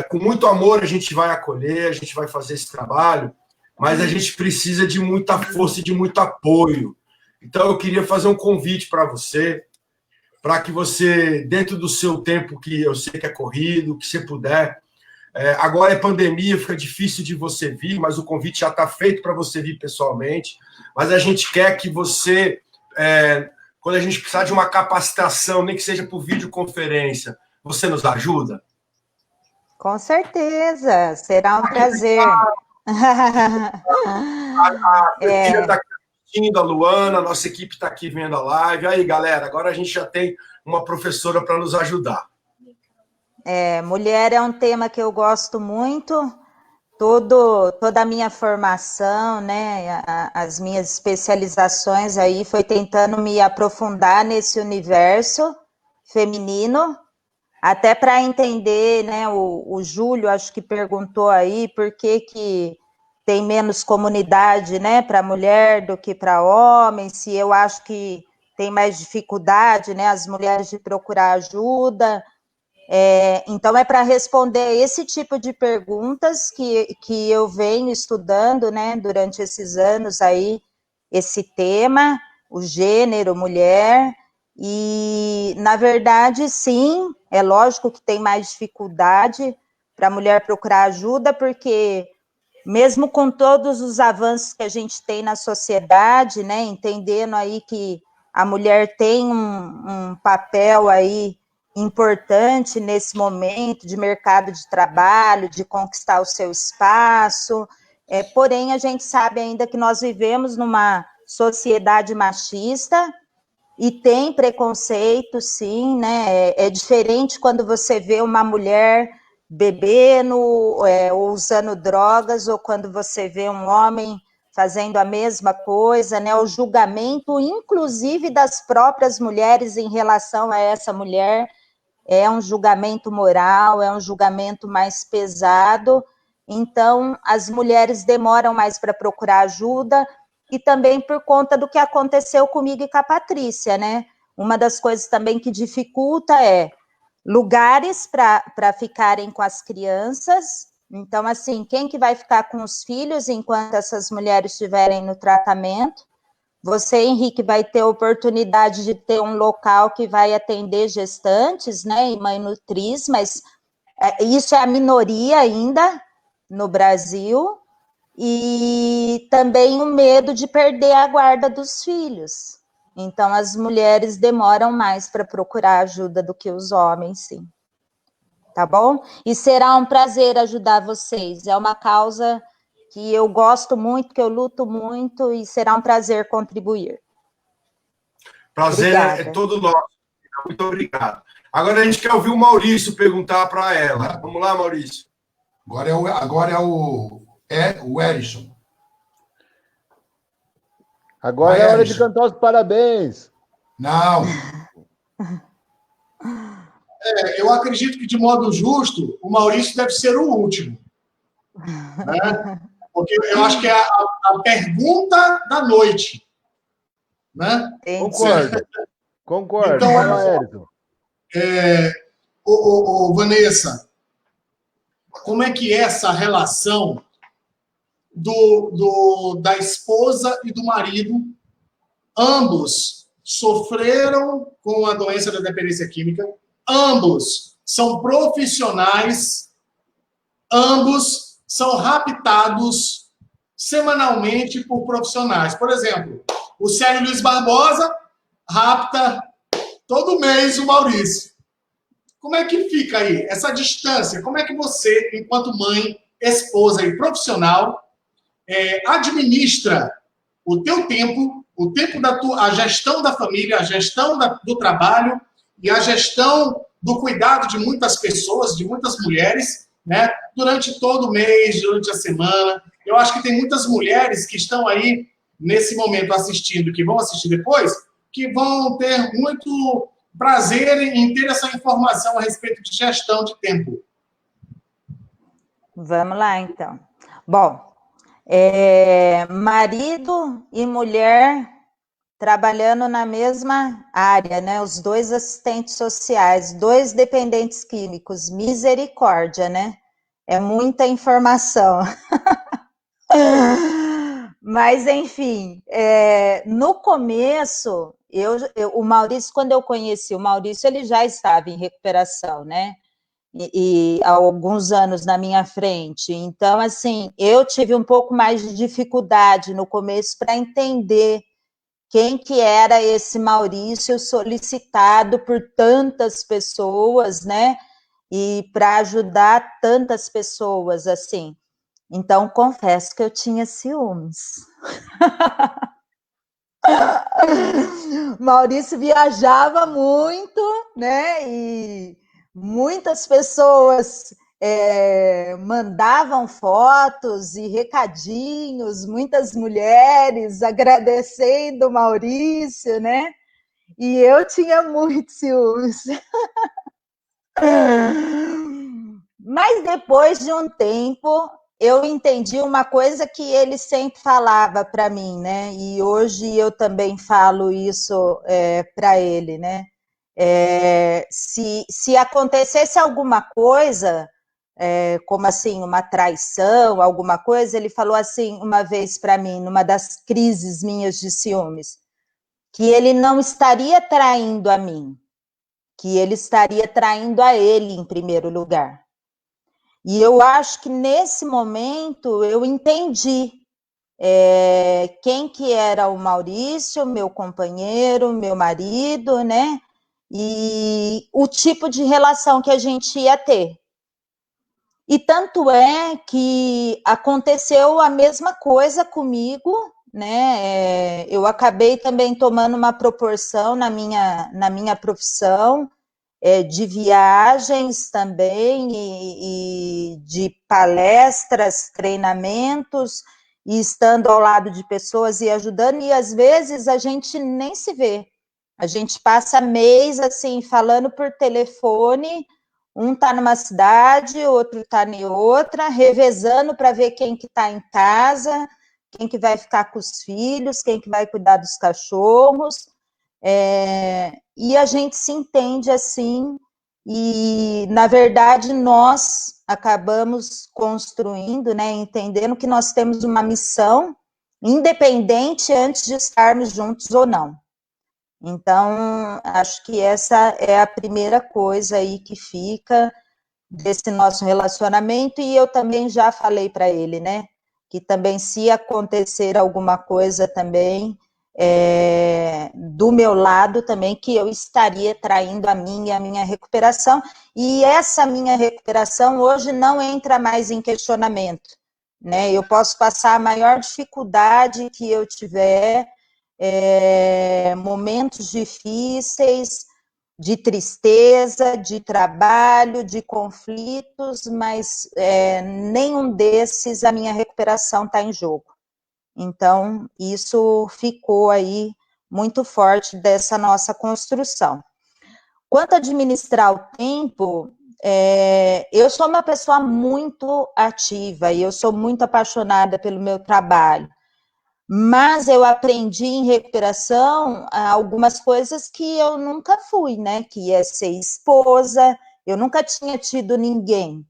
com muito amor a gente vai acolher, a gente vai fazer esse trabalho, mas a gente precisa de muita força e de muito apoio. Então, eu queria fazer um convite para você, para que você, dentro do seu tempo, que eu sei que é corrido, que você puder, agora é pandemia, fica difícil de você vir, mas o convite já está feito para você vir pessoalmente, mas a gente quer que você, quando a gente precisar de uma capacitação, nem que seja por videoconferência, você nos ajuda? Com certeza, será um prazer. A Cristina está aqui assistindo, a Luana, a nossa equipe está aqui vendo a live. Aí, galera, agora a gente já tem uma professora para nos ajudar. Mulher é um tema que eu gosto muito. Toda a minha formação, né, as minhas especializações aí foi tentando me aprofundar nesse universo feminino, até para entender, né, o Júlio acho que perguntou aí por que tem menos comunidade, né, para mulher do que para homem, se eu acho que tem mais dificuldade, né, as mulheres de procurar ajuda. Então, é para responder esse tipo de perguntas que eu venho estudando, né, durante esses anos aí, esse tema, o gênero, mulher, e, na verdade, sim, é lógico que tem mais dificuldade para a mulher procurar ajuda, porque mesmo com todos os avanços que a gente tem na sociedade, né, entendendo aí que a mulher tem um papel aí importante nesse momento de mercado de trabalho, de conquistar o seu espaço, porém a gente sabe ainda que nós vivemos numa sociedade machista e tem preconceito, sim, né? É diferente quando você vê uma mulher bebendo ou usando drogas, ou quando você vê um homem fazendo a mesma coisa, né? O julgamento, inclusive das próprias mulheres em relação a essa mulher, é um julgamento moral, é um julgamento mais pesado. Então, as mulheres demoram mais para procurar ajuda, e também por conta do que aconteceu comigo e com a Patrícia, né? Uma das coisas também que dificulta lugares para ficarem com as crianças. Então, assim, quem que vai ficar com os filhos enquanto essas mulheres estiverem no tratamento? Você, Henrique, vai ter a oportunidade de ter um local que vai atender gestantes, né, e mãe nutriz, mas isso é a minoria ainda no Brasil, e também o medo de perder a guarda dos filhos. Então, as mulheres demoram mais para procurar ajuda do que os homens, sim. Tá bom? E será um prazer ajudar vocês. É uma causa que eu gosto muito, que eu luto muito, e será um prazer contribuir. Prazer é todo nosso. Muito obrigado. Agora a gente quer ouvir o Maurício perguntar para ela. Vamos lá, Maurício. Agora é o Erison. Agora é hora de cantar os parabéns. Não. Eu acredito que, de modo justo, o Maurício deve ser o último. Né? Porque eu acho que é a pergunta da noite. Né? Concordo. Então, Vanessa, como é que é essa relação da esposa e do marido? Ambos sofreram com a doença da dependência química, ambos são profissionais, ambos são raptados semanalmente por profissionais. Por exemplo, o Célio Luiz Barbosa rapta todo mês o Maurício. Como é que fica aí essa distância? Como é que você, enquanto mãe, esposa e profissional, administra o teu tempo, o tempo a gestão da família, a gestão do trabalho e a gestão do cuidado de muitas pessoas, de muitas mulheres, né? Durante todo o mês, durante a semana. Eu acho que tem muitas mulheres que estão aí, nesse momento, assistindo, que vão assistir depois, que vão ter muito prazer em ter essa informação a respeito de gestão de tempo. Vamos lá, então. Bom, marido e mulher trabalhando na mesma área, né? Os dois assistentes sociais, 2 dependentes químicos, misericórdia, né? É muita informação. Mas, enfim, no começo, o Maurício, quando eu conheci o Maurício, ele já estava em recuperação, né? E há alguns anos na minha frente. Então, assim, eu tive um pouco mais de dificuldade no começo para entender quem que era esse Maurício solicitado por tantas pessoas, né? E para ajudar tantas pessoas, assim. Então, confesso que eu tinha ciúmes. Maurício viajava muito, né? E muitas pessoas mandavam fotos e recadinhos, muitas mulheres agradecendo o Maurício, né? E eu tinha muitos ciúmes. Mas depois de um tempo, eu entendi uma coisa que ele sempre falava para mim, né? E hoje eu também falo isso para ele, né? Se acontecesse alguma coisa, como assim, uma traição, alguma coisa, ele falou assim uma vez para mim, numa das crises minhas de ciúmes, que ele não estaria traindo a mim, que ele estaria traindo a ele em primeiro lugar. E eu acho que nesse momento eu entendi quem que era o Maurício, meu companheiro, meu marido, né? E o tipo de relação que a gente ia ter. E tanto é que aconteceu a mesma coisa comigo, né? Eu acabei também tomando uma proporção na minha profissão, de viagens também e de palestras, treinamentos, e estando ao lado de pessoas e ajudando, e às vezes a gente nem se vê. A gente passa mês assim, falando por telefone, um está numa cidade, outro está em outra, revezando para ver quem que está em casa, quem que vai ficar com os filhos, quem que vai cuidar dos cachorros. E a gente se entende assim, e na verdade nós acabamos construindo, né, entendendo que nós temos uma missão independente antes de estarmos juntos ou não. Então, acho que essa é a primeira coisa aí que fica desse nosso relacionamento, e eu também já falei para ele, né, que também se acontecer alguma coisa também, do meu lado também, que eu estaria traindo a minha recuperação, e essa minha recuperação hoje não entra mais em questionamento, né? Eu posso passar a maior dificuldade que eu tiver, momentos difíceis, de tristeza, de trabalho, de conflitos, mas nenhum desses a minha recuperação está em jogo. Então, isso ficou aí muito forte dessa nossa construção. Quanto a administrar o tempo, eu sou uma pessoa muito ativa e eu sou muito apaixonada pelo meu trabalho, mas eu aprendi em recuperação algumas coisas que eu nunca fui, né? Que é ser esposa, eu nunca tinha tido ninguém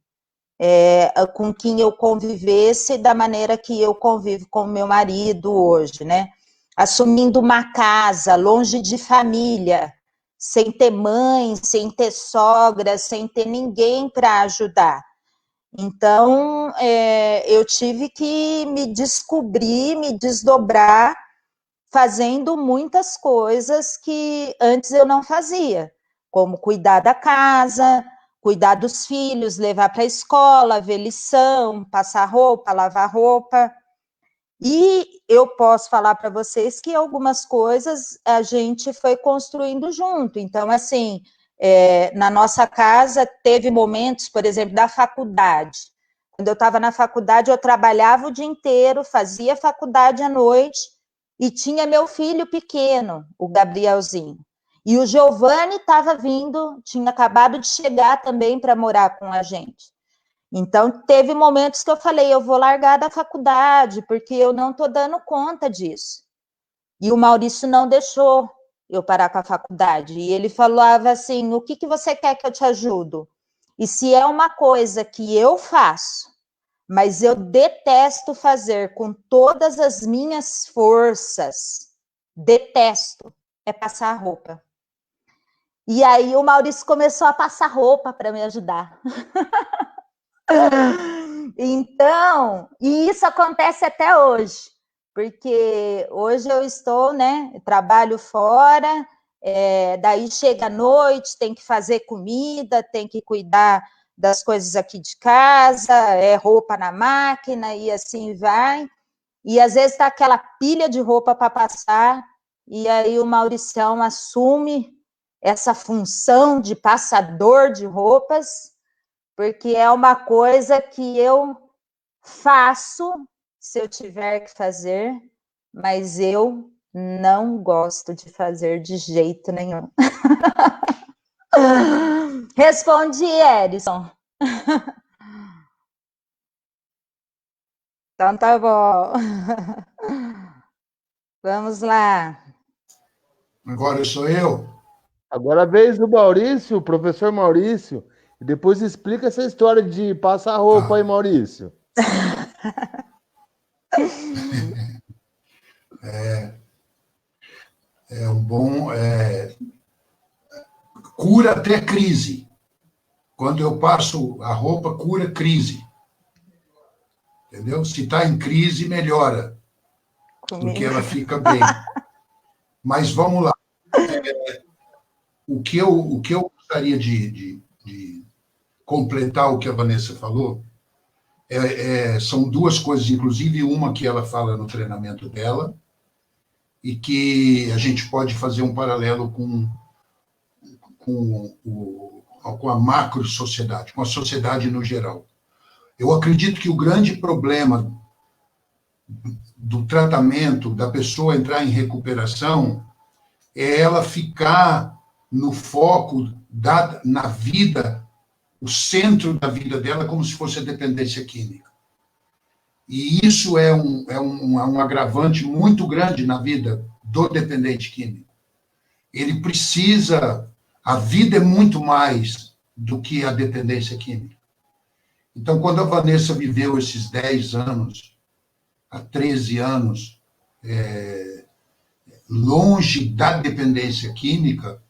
com quem eu convivesse da maneira que eu convivo com o meu marido hoje, né? Assumindo uma casa, longe de família, sem ter mãe, sem ter sogra, sem ter ninguém para ajudar. Então, eu tive que me descobrir, me desdobrar, fazendo muitas coisas que antes eu não fazia, como cuidar da casa, cuidar dos filhos, levar para a escola, ver lição, passar roupa, lavar roupa. E eu posso falar para vocês que algumas coisas a gente foi construindo junto. Então, assim, na nossa casa teve momentos, por exemplo, da faculdade. Quando eu estava na faculdade, eu trabalhava o dia inteiro, fazia faculdade à noite, e tinha meu filho pequeno, o Gabrielzinho. E o Giovanni estava vindo, tinha acabado de chegar também para morar com a gente. Então, teve momentos que eu falei, eu vou largar da faculdade, porque eu não estou dando conta disso. E o Maurício não deixou eu parar com a faculdade. E ele falava assim, o que você quer que eu te ajudo? E se é uma coisa que eu faço, mas eu detesto fazer com todas as minhas forças, detesto, é passar roupa. E aí o Maurício começou a passar roupa para me ajudar. Então, e isso acontece até hoje, porque hoje eu estou, né, trabalho fora, daí chega a noite, tem que fazer comida, tem que cuidar das coisas aqui de casa, roupa na máquina e assim vai, e às vezes tá aquela pilha de roupa para passar, e aí o Mauricião assume essa função de passador de roupas, porque é uma coisa que eu faço se eu tiver que fazer, mas eu não gosto de fazer de jeito nenhum. Respondi, Erison. Então tá bom. Vamos lá. Agora sou eu. Agora a vez do Maurício, o professor Maurício, e depois explica essa história de passar roupa aí, Maurício. É um bom... cura até crise. Quando eu passo a roupa, cura crise. Entendeu? Se está em crise, melhora. Porque ela fica bem. Mas vamos lá. O que eu gostaria de completar o que a Vanessa falou são duas coisas, inclusive uma que ela fala no treinamento dela, e que a gente pode fazer um paralelo com a macro-sociedade, com a sociedade no geral. Eu acredito que o grande problema do tratamento, da pessoa entrar em recuperação, é ela ficar no foco na vida, o centro da vida dela, como se fosse a dependência química. E isso é um agravante muito grande na vida do dependente químico. Ele precisa... A vida é muito mais do que a dependência química. Então, quando a Vanessa viveu esses 10 anos, há 13 anos, longe da dependência química,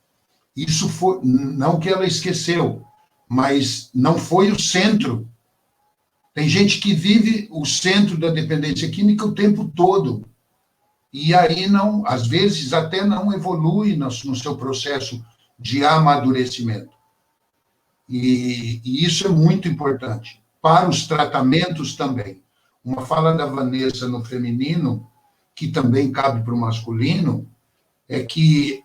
isso foi, não que ela esqueceu, mas não foi o centro. Tem gente que vive o centro da dependência química o tempo todo, e aí não, às vezes até não evolui no seu processo de amadurecimento. E isso é muito importante. Para os tratamentos também. Uma fala da Vanessa no feminino, que também cabe para o masculino, é que,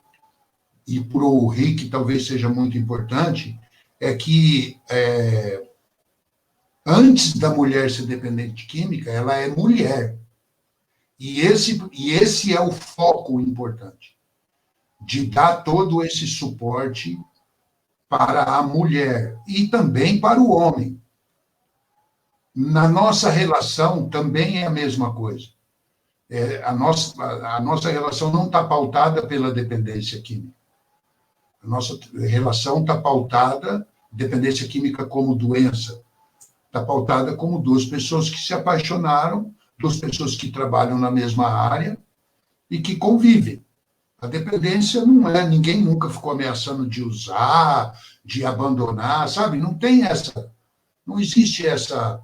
e para o Rick talvez seja muito importante, é que antes da mulher ser dependente química, ela é mulher. E esse é o foco importante, de dar todo esse suporte para a mulher e também para o homem. Na nossa relação também é a mesma coisa. A nossa relação não está pautada pela dependência química. A nossa relação está pautada, dependência química como doença, está pautada como duas pessoas que se apaixonaram, duas pessoas que trabalham na mesma área e que convivem. A dependência não é, ninguém nunca ficou ameaçando de usar, de abandonar, sabe? Não tem Não existe essa...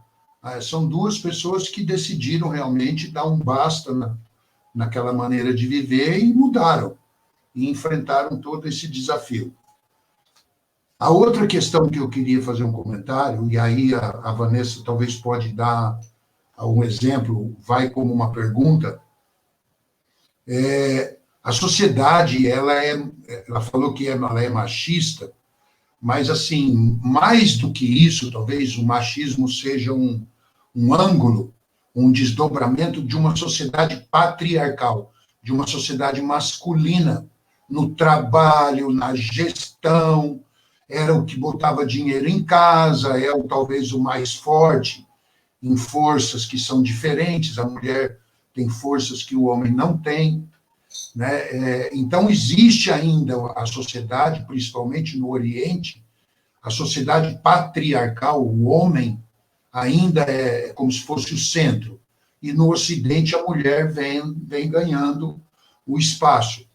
São duas pessoas que decidiram realmente dar um basta naquela maneira de viver e mudaram, e enfrentaram todo esse desafio. A outra questão que eu queria fazer um comentário, e aí a Vanessa talvez pode dar um exemplo, vai como uma pergunta, a sociedade, ela falou que ela é machista, mas, assim, mais do que isso, talvez o machismo seja um ângulo, um desdobramento de uma sociedade patriarcal, de uma sociedade masculina, no trabalho, na gestão, era o que botava dinheiro em casa, talvez o mais forte, em forças que são diferentes, a mulher tem forças que o homem não tem, né? Então, existe ainda a sociedade, principalmente no Oriente, a sociedade patriarcal, o homem ainda é como se fosse o centro, e no Ocidente a mulher vem ganhando o espaço.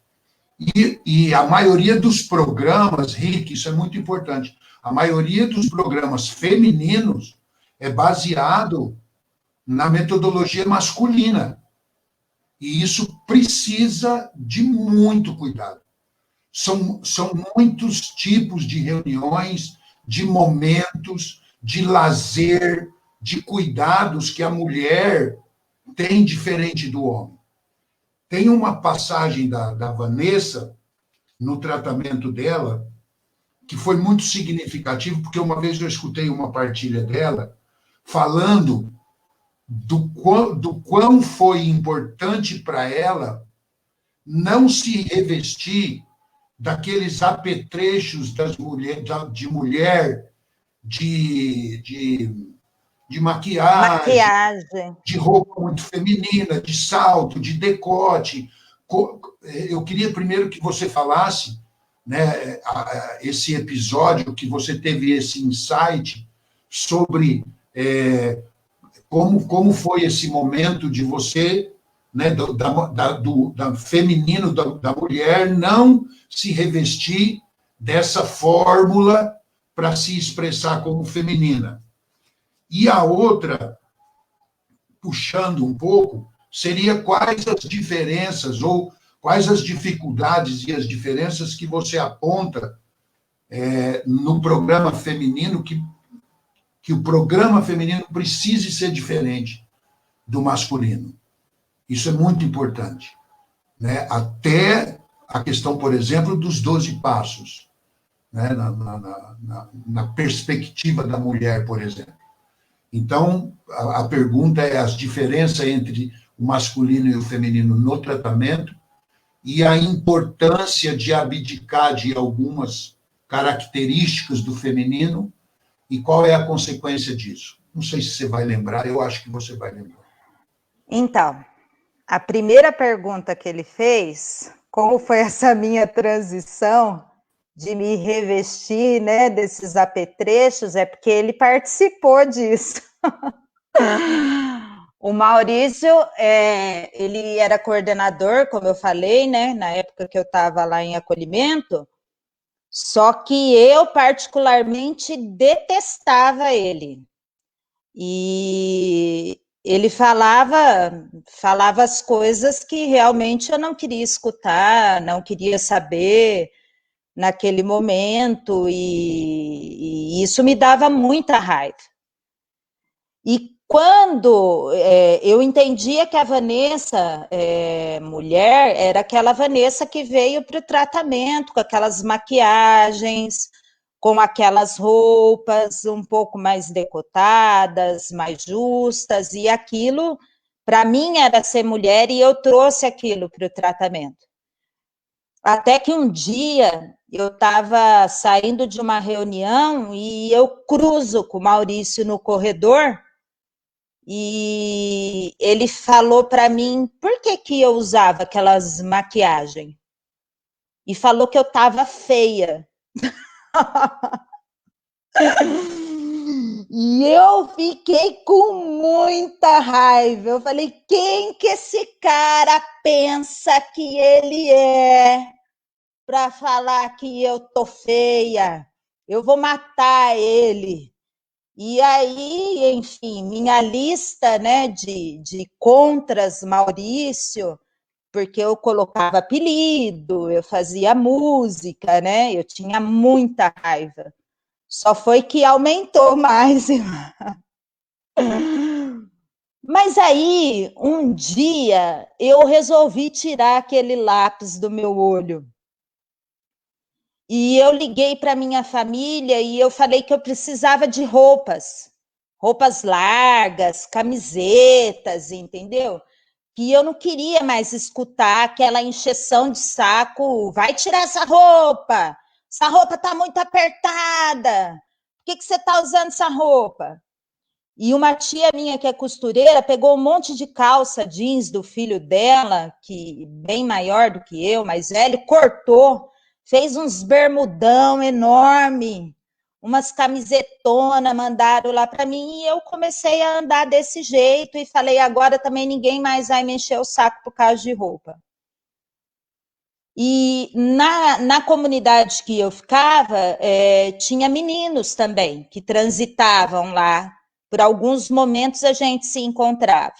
E a maioria dos programas, Rick, isso é muito importante, a maioria dos programas femininos é baseado na metodologia masculina. E isso precisa de muito cuidado. São muitos tipos de reuniões, de momentos, de lazer, de cuidados que a mulher tem diferente do homem. Tem uma passagem da Vanessa, no tratamento dela, que foi muito significativo, porque uma vez eu escutei uma partilha dela falando do quão foi importante para ela não se revestir daqueles apetrechos de mulher, de maquiagem, de roupa muito feminina, de salto, de decote. Eu queria primeiro que você falasse, né, esse episódio, que você teve esse insight sobre como foi esse momento de você, né, da feminino, da mulher, não se revestir dessa fórmula para se expressar como feminina. E a outra, puxando um pouco, seria quais as diferenças ou quais as dificuldades e as diferenças que você aponta no programa feminino, que o programa feminino precise ser diferente do masculino. Isso é muito importante, né? Até a questão, por exemplo, dos 12 passos, né? na perspectiva da mulher, por exemplo. Então, a pergunta é as diferenças entre o masculino e o feminino no tratamento e a importância de abdicar de algumas características do feminino e qual é a consequência disso. Não sei se você vai lembrar, eu acho que você vai lembrar. Então, a primeira pergunta que ele fez, como foi essa minha transição de me revestir, né, desses apetrechos, é porque ele participou disso. O Maurício, ele era coordenador, como eu falei, né, na época que eu estava lá em acolhimento, só que eu particularmente detestava ele. E ele falava as coisas que realmente eu não queria escutar, não queria saber naquele momento, e isso me dava muita raiva. E quando eu entendia que a Vanessa, mulher, era aquela Vanessa que veio para o tratamento, com aquelas maquiagens, com aquelas roupas um pouco mais decotadas, mais justas, e aquilo, para mim, era ser mulher, e eu trouxe aquilo para o tratamento. Até que um dia eu estava saindo de uma reunião e eu cruzo com o Maurício no corredor e ele falou para mim por que eu usava aquelas maquiagens. E falou que eu estava feia. E eu fiquei com muita raiva. Eu falei, quem que esse cara pensa que ele é para falar que eu tô feia? Eu vou matar ele. E aí, enfim, minha lista, né, de contras Maurício, porque eu colocava apelido, eu fazia música, né, eu tinha muita raiva. Só foi que aumentou mais. Mas aí, um dia, eu resolvi tirar aquele lápis do meu olho. E eu liguei para minha família e eu falei que eu precisava de roupas largas, camisetas, entendeu? Que eu não queria mais escutar aquela encheção de saco, vai tirar essa roupa tá muito apertada, por que você está usando essa roupa? E uma tia minha que é costureira pegou um monte de calça jeans do filho dela, que bem maior do que eu, mais velho, cortou, fez uns bermudão enorme, umas camisetona, mandaram lá para mim e eu comecei a andar desse jeito e falei, agora também ninguém mais vai me encher o saco por causa de roupa. E na comunidade que eu ficava, tinha meninos também que transitavam lá. Por alguns momentos a gente se encontrava.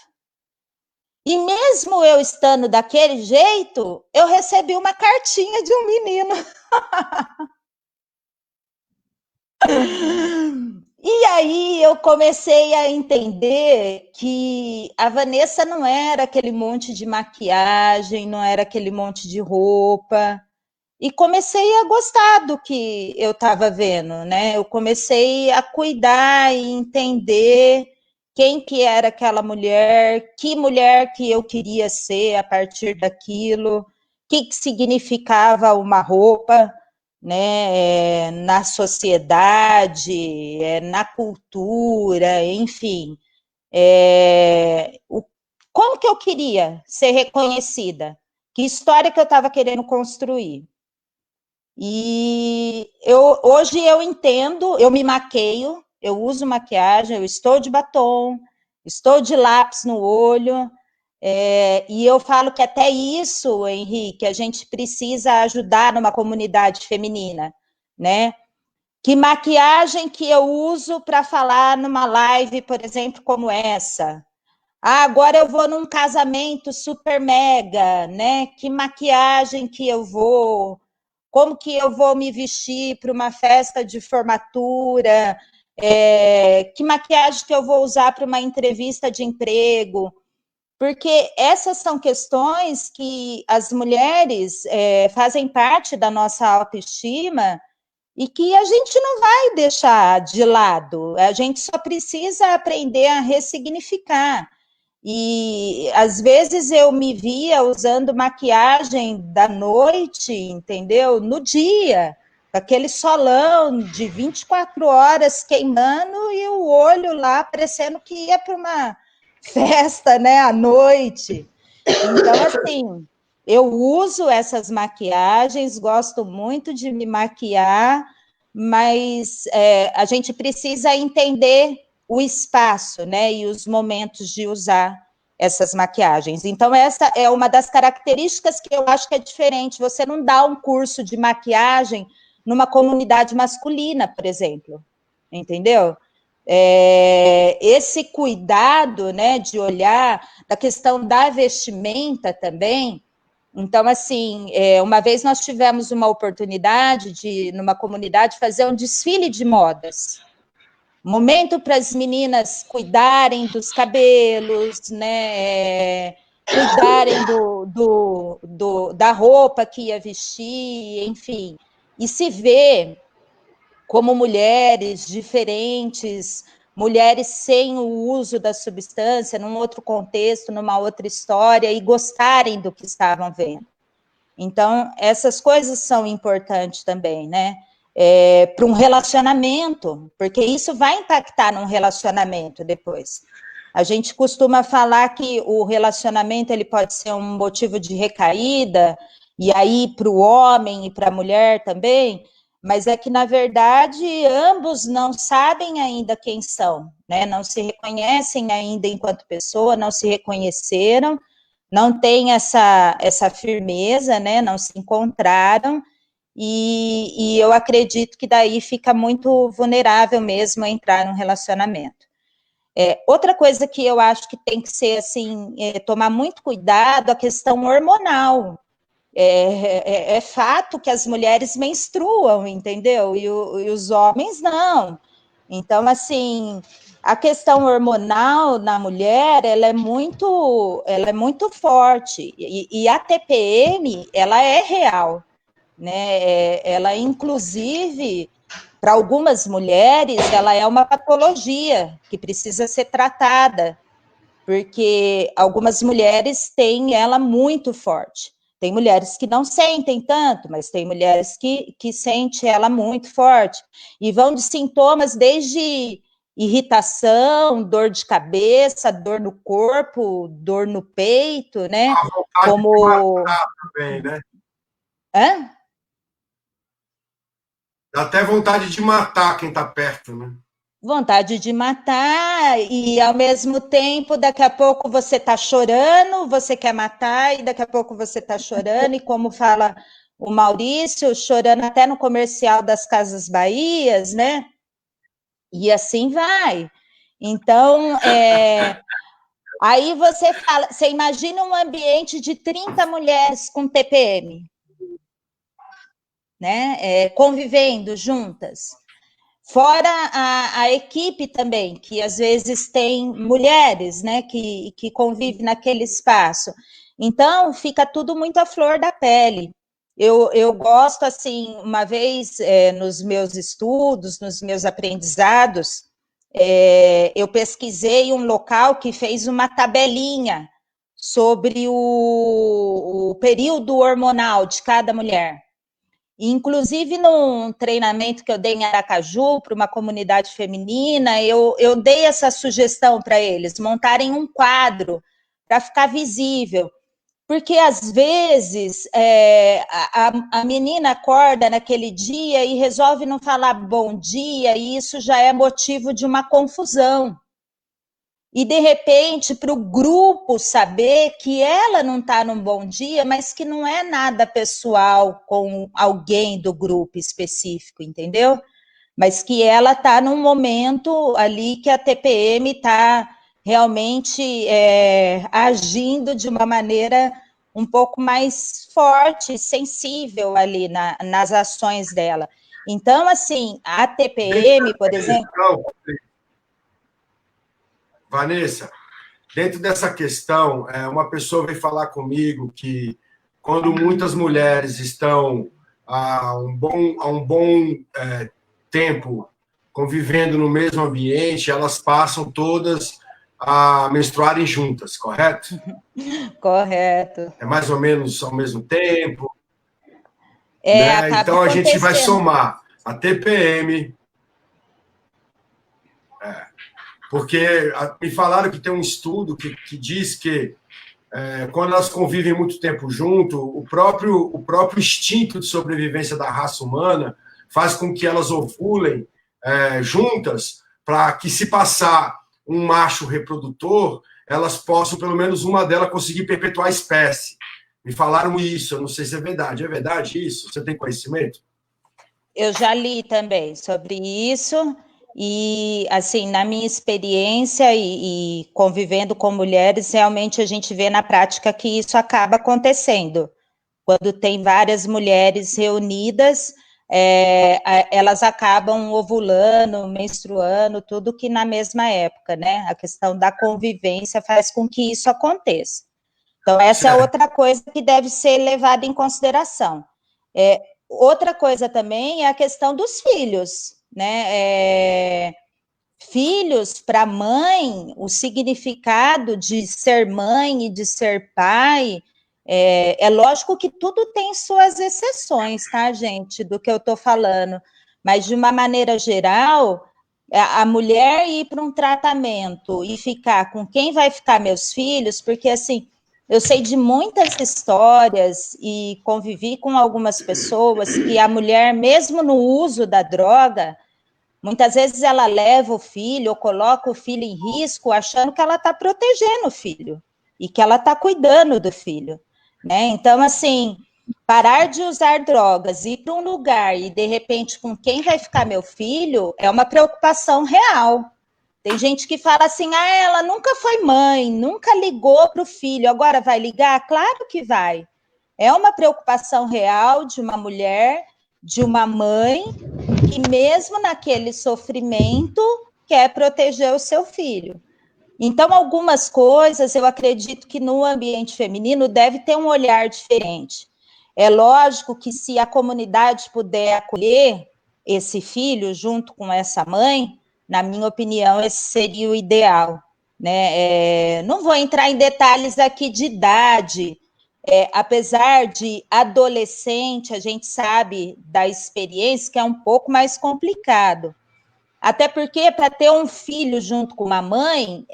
E mesmo eu estando daquele jeito, eu recebi uma cartinha de um menino. E aí eu comecei a entender que a Vanessa não era aquele monte de maquiagem, não era aquele monte de roupa. E comecei a gostar do que eu estava vendo, né? Eu comecei a cuidar e entender quem que era aquela mulher, que mulher que eu queria ser a partir daquilo, o que significava uma roupa, né? Na sociedade, na cultura, enfim. Como que eu queria ser reconhecida? Que história que eu estava querendo construir? E hoje eu entendo, eu me maqueio, eu uso maquiagem, eu estou de batom, estou de lápis no olho, e eu falo que até isso, Henrique, a gente precisa ajudar numa comunidade feminina, né? Que maquiagem que eu uso para falar numa live, por exemplo, como essa? Ah, agora eu vou num casamento super mega, né? Que maquiagem que eu vou? Como que eu vou me vestir para uma festa de formatura? Que maquiagem que eu vou usar para uma entrevista de emprego? Porque essas são questões que as mulheres fazem parte da nossa autoestima e que a gente não vai deixar de lado. A gente só precisa aprender a ressignificar. E às vezes eu me via usando maquiagem da noite, entendeu? No dia, aquele solão de 24 horas queimando e o olho lá parecendo que ia para uma festa, né, à noite. Então, assim, eu uso essas maquiagens, gosto muito de me maquiar, mas a gente precisa entender o espaço, né, e os momentos de usar essas maquiagens. Então, essa é uma das características que eu acho que é diferente. Você não dá um curso de maquiagem numa comunidade masculina, por exemplo, entendeu? Esse cuidado, né, de olhar, da questão da vestimenta também. Então, assim, uma vez nós tivemos uma oportunidade de, numa comunidade, fazer um desfile de modas. Momento para as meninas cuidarem dos cabelos, né? Cuidarem da roupa que ia vestir, enfim. E se ver como mulheres diferentes, mulheres sem o uso da substância, num outro contexto, numa outra história, e gostarem do que estavam vendo. Então, essas coisas são importantes também, né? Para um relacionamento, porque isso vai impactar num relacionamento depois. A gente costuma falar que o relacionamento ele pode ser um motivo de recaída, e aí para o homem e para a mulher também, mas é que, na verdade, ambos não sabem ainda quem são, né? Não se reconhecem ainda enquanto pessoa, não se reconheceram, não têm essa firmeza, né? Não se encontraram, e eu acredito que daí fica muito vulnerável mesmo a entrar num relacionamento. Outra coisa que eu acho que tem que ser, assim, tomar muito cuidado, a questão hormonal. É fato que as mulheres menstruam, entendeu? E os homens não. Então, assim, a questão hormonal na mulher, ela é muito forte. E a TPM, ela é real, né? Ela, inclusive, para algumas mulheres, ela é uma patologia que precisa ser tratada, porque algumas mulheres têm ela muito forte. Tem mulheres que não sentem tanto, mas tem mulheres que sentem ela muito forte. E vão de sintomas desde irritação, dor de cabeça, dor no corpo, dor no peito, né? A vontade de matar também, né? Hã? Dá até vontade de matar quem está perto, né? Vontade de matar, e ao mesmo tempo, daqui a pouco você está chorando, você quer matar, e daqui a pouco você está chorando, e como fala o Maurício, chorando até no comercial das Casas Bahias, né? E assim vai. Então, aí você imagina um ambiente de 30 mulheres com TPM, né? Convivendo juntas. Fora a equipe também, que às vezes tem mulheres, né, que convivem naquele espaço. Então, fica tudo muito à flor da pele. Eu gosto, assim, uma vez nos meus estudos, nos meus aprendizados, eu pesquisei um local que fez uma tabelinha sobre o período hormonal de cada mulher. Inclusive, num treinamento que eu dei em Aracaju, para uma comunidade feminina, eu dei essa sugestão para eles, montarem um quadro para ficar visível. Porque, às vezes, a menina acorda naquele dia e resolve não falar bom dia, e isso já é motivo de uma confusão. E, de repente, para o grupo saber que ela não está num bom dia, mas que não é nada pessoal com alguém do grupo específico, entendeu? Mas que ela está num momento ali que a TPM está realmente agindo de uma maneira um pouco mais forte, sensível ali nas ações dela. Então, assim, a TPM, por exemplo... Vanessa, dentro dessa questão, uma pessoa veio falar comigo que quando muitas mulheres estão há um bom tempo convivendo no mesmo ambiente, elas passam todas a menstruarem juntas, correto? Correto. É mais ou menos ao mesmo tempo. Né? Então a gente vai somar a TPM. Porque me falaram que tem um estudo que diz que quando elas convivem muito tempo junto, o próprio instinto de sobrevivência da raça humana faz com que elas ovulem juntas, para que, se passar um macho reprodutor, elas possam, pelo menos uma delas, conseguir perpetuar a espécie. Me falaram isso, eu não sei se é verdade. É verdade isso? Você tem conhecimento? Eu já li também sobre isso. E, assim, na minha experiência e convivendo com mulheres, realmente a gente vê na prática que isso acaba acontecendo. Quando tem várias mulheres reunidas, elas acabam ovulando, menstruando, tudo que na mesma época, né? A questão da convivência faz com que isso aconteça. Então, essa é outra coisa que deve ser levada em consideração. Outra coisa também é a questão dos filhos, né? Filhos, para mãe, o significado de ser mãe e de ser pai, é lógico que tudo tem suas exceções, tá, gente, do que eu estou falando, mas de uma maneira geral, a mulher ir para um tratamento e ficar com quem vai ficar meus filhos, porque assim, eu sei de muitas histórias e convivi com algumas pessoas que a mulher, mesmo no uso da droga, muitas vezes ela leva o filho ou coloca o filho em risco, achando que ela está protegendo o filho e que ela está cuidando do filho, né? Então, assim, parar de usar drogas, ir para um lugar e, de repente, com quem vai ficar meu filho, é uma preocupação real. Tem gente que fala assim, ela nunca foi mãe, nunca ligou para o filho, agora vai ligar? Claro que vai. É uma preocupação real de uma mulher, de uma mãe, que mesmo naquele sofrimento, quer proteger o seu filho. Então, algumas coisas, eu acredito que no ambiente feminino deve ter um olhar diferente. É lógico que se a comunidade puder acolher esse filho junto com essa mãe, na minha opinião, esse seria o ideal, né? Não vou entrar em detalhes aqui de idade, apesar de adolescente, a gente sabe da experiência que é um pouco mais complicado. Até porque, para ter um filho junto com uma mãe,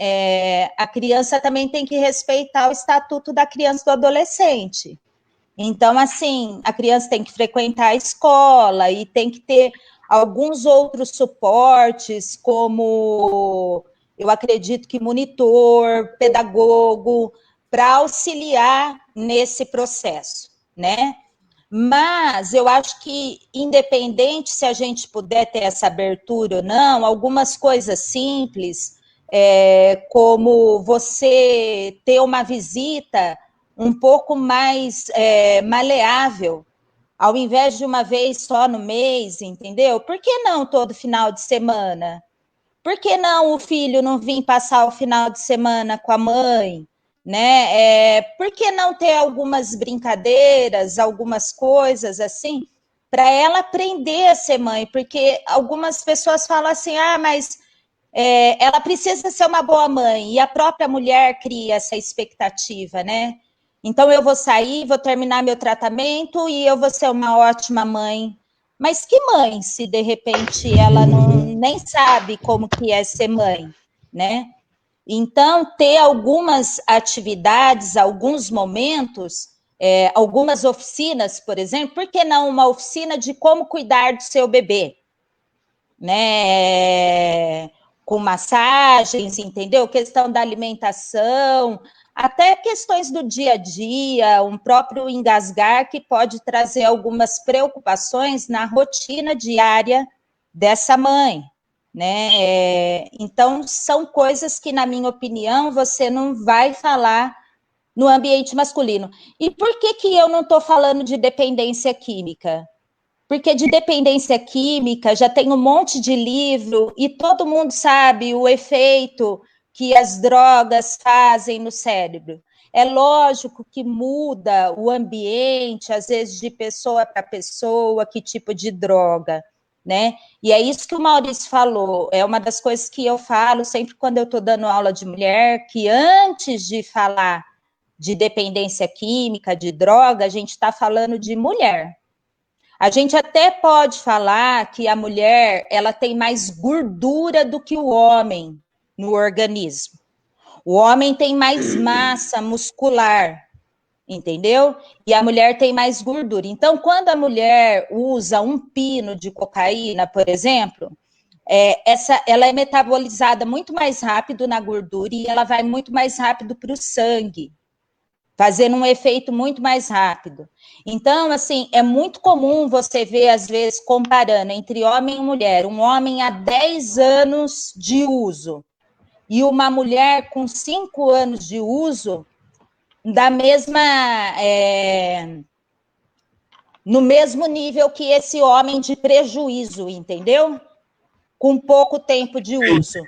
a criança também tem que respeitar o estatuto da criança e do adolescente. Então, assim, a criança tem que frequentar a escola e tem que ter alguns outros suportes, como, eu acredito que monitor, pedagogo, para auxiliar nesse processo, né? Mas eu acho que, independente se a gente puder ter essa abertura ou não, algumas coisas simples, como você ter uma visita um pouco mais maleável, ao invés de uma vez só no mês, entendeu? Por que não todo final de semana? Por que não o filho não vir passar o final de semana com a mãe? Né? Por que não ter algumas brincadeiras, algumas coisas assim, para ela aprender a ser mãe? Porque algumas pessoas falam assim, mas ela precisa ser uma boa mãe, e a própria mulher cria essa expectativa, né? Então, eu vou sair, vou terminar meu tratamento e eu vou ser uma ótima mãe. Mas que mãe, se de repente ela nem sabe como que é ser mãe, né? Então, ter algumas atividades, alguns momentos, algumas oficinas, por exemplo, por que não uma oficina de como cuidar do seu bebê? Né? Com massagens, entendeu? Questão da alimentação, até questões do dia a dia, um próprio engasgar que pode trazer algumas preocupações na rotina diária dessa mãe, né? Então, são coisas que, na minha opinião, você não vai falar no ambiente masculino. E por que eu não estou falando de dependência química? Porque de dependência química já tem um monte de livro e todo mundo sabe o efeito que as drogas fazem no cérebro. É lógico que muda o ambiente, às vezes de pessoa para pessoa, que tipo de droga, né? E é isso que o Maurício falou, é uma das coisas que eu falo sempre quando eu estou dando aula de mulher, que antes de falar de dependência química, de droga, a gente está falando de mulher. A gente até pode falar que a mulher, ela tem mais gordura do que o homem no organismo. O homem tem mais massa muscular, entendeu? E a mulher tem mais gordura. Então, quando a mulher usa um pino de cocaína, por exemplo, ela é metabolizada muito mais rápido na gordura e ela vai muito mais rápido para o sangue, fazendo um efeito muito mais rápido. Então, assim, é muito comum você ver, às vezes, comparando entre homem e mulher, um homem há 10 anos de uso e uma mulher com 5 anos de uso, da mesma, no mesmo nível que esse homem de prejuízo, entendeu? Com pouco tempo de uso.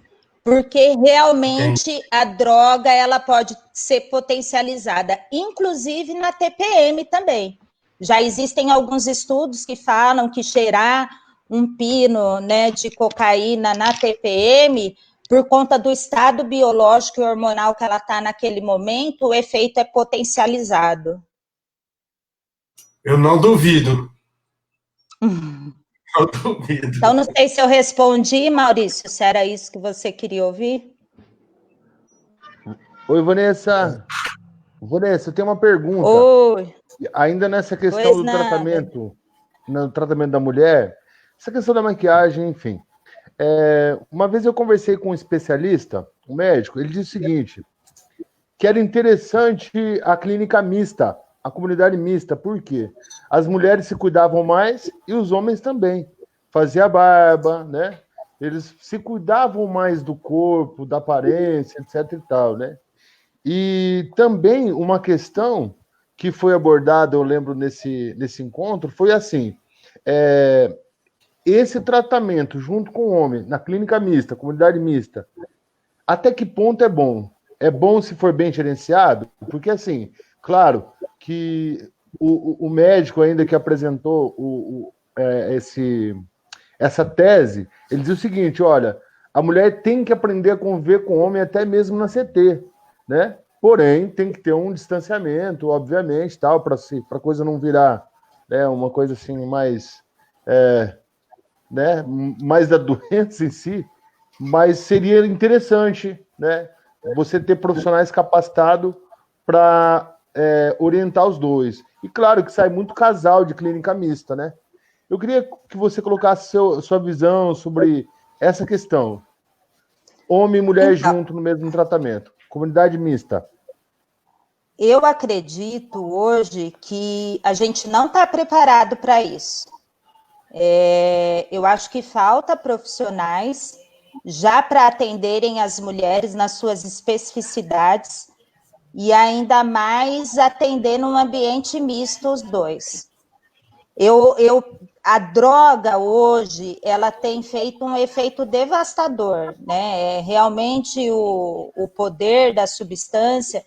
Porque realmente a droga ela pode ser potencializada, inclusive na TPM também. Já existem alguns estudos que falam que cheirar um pino, né, de cocaína na TPM, por conta do estado biológico e hormonal que ela está naquele momento, o efeito é potencializado. Eu não duvido. Não duvido. Então, não sei se eu respondi, Maurício, se era isso que você queria ouvir. Oi, Vanessa. Vanessa, eu tenho uma pergunta. Oi. Ainda nessa questão do tratamento, no tratamento da mulher, essa questão da maquiagem, enfim. Uma vez eu conversei com um especialista, um médico, ele disse o seguinte, que era interessante a clínica mista, a comunidade mista. Por quê? as mulheres se cuidavam mais e os homens também. Fazia barba, né? Eles se cuidavam mais do corpo, da aparência, etc e tal, né? E também uma questão que foi abordada, eu lembro, nesse encontro, foi assim, esse tratamento junto com o homem, na clínica mista, comunidade mista, até que ponto é bom? É bom se for bem gerenciado? Porque, assim, claro que o médico ainda que apresentou essa tese, ele diz o seguinte, olha, a mulher tem que aprender a conviver com o homem até mesmo na CT, né? Porém, tem que ter um distanciamento, obviamente, tal, para a coisa não virar, né, uma coisa assim mais, né, mais da doença em si, mas seria interessante, né, você ter profissionais capacitados para orientar os dois. E claro que sai muito casal de clínica mista, né? Eu queria que você colocasse sua visão sobre essa questão. Homem e mulher junto no mesmo tratamento. Comunidade mista. Eu acredito hoje que a gente não está preparado para isso. Eu acho que falta profissionais já para atenderem as mulheres nas suas especificidades e ainda mais atender num ambiente misto os dois. A droga hoje, ela tem feito um efeito devastador, né? Realmente o poder da substância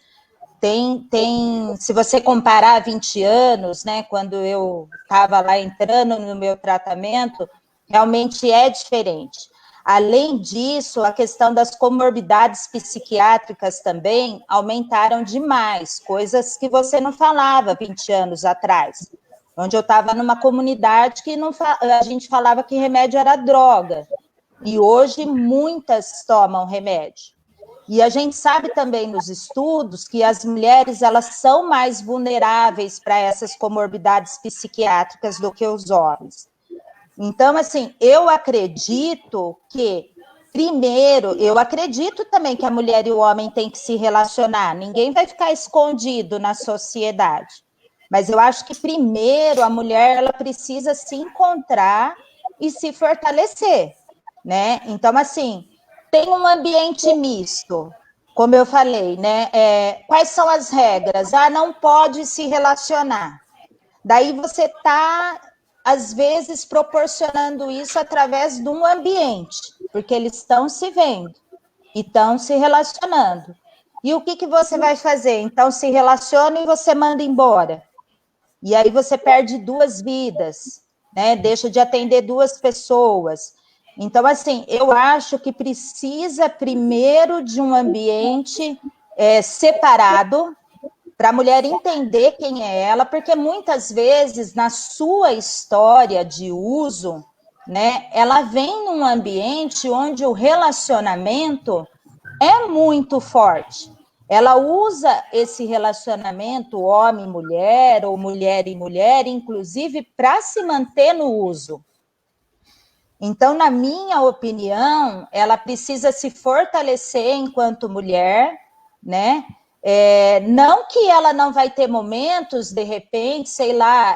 se você comparar 20 anos, né, quando eu estava lá entrando no meu tratamento, realmente é diferente. Além disso, a questão das comorbidades psiquiátricas também aumentaram demais, coisas que você não falava 20 anos atrás, onde eu estava numa comunidade que a gente falava que remédio era droga, e hoje muitas tomam remédio. E a gente sabe também nos estudos que as mulheres elas são mais vulneráveis para essas comorbidades psiquiátricas do que os homens. Então, assim, eu acredito que, primeiro, eu acredito também que a mulher e o homem têm que se relacionar, ninguém vai ficar escondido na sociedade. Mas eu acho que, primeiro, a mulher ela precisa se encontrar e se fortalecer, né? Então, assim, tem um ambiente misto, como eu falei, né? Quais são as regras? Não pode se relacionar. Daí você está, às vezes, proporcionando isso através de um ambiente, porque eles estão se vendo e estão se relacionando. E o que você vai fazer? Então, se relaciona e você manda embora. E aí você perde 2 vidas, né? Deixa de atender 2 pessoas. Então, assim, eu acho que precisa primeiro de um ambiente separado para a mulher entender quem é ela, porque muitas vezes na sua história de uso, né, ela vem num ambiente onde o relacionamento é muito forte. Ela usa esse relacionamento homem-mulher ou mulher e mulher, inclusive, para se manter no uso. Então, na minha opinião, ela precisa se fortalecer enquanto mulher, né? Não que ela não vai ter momentos, de repente, sei lá,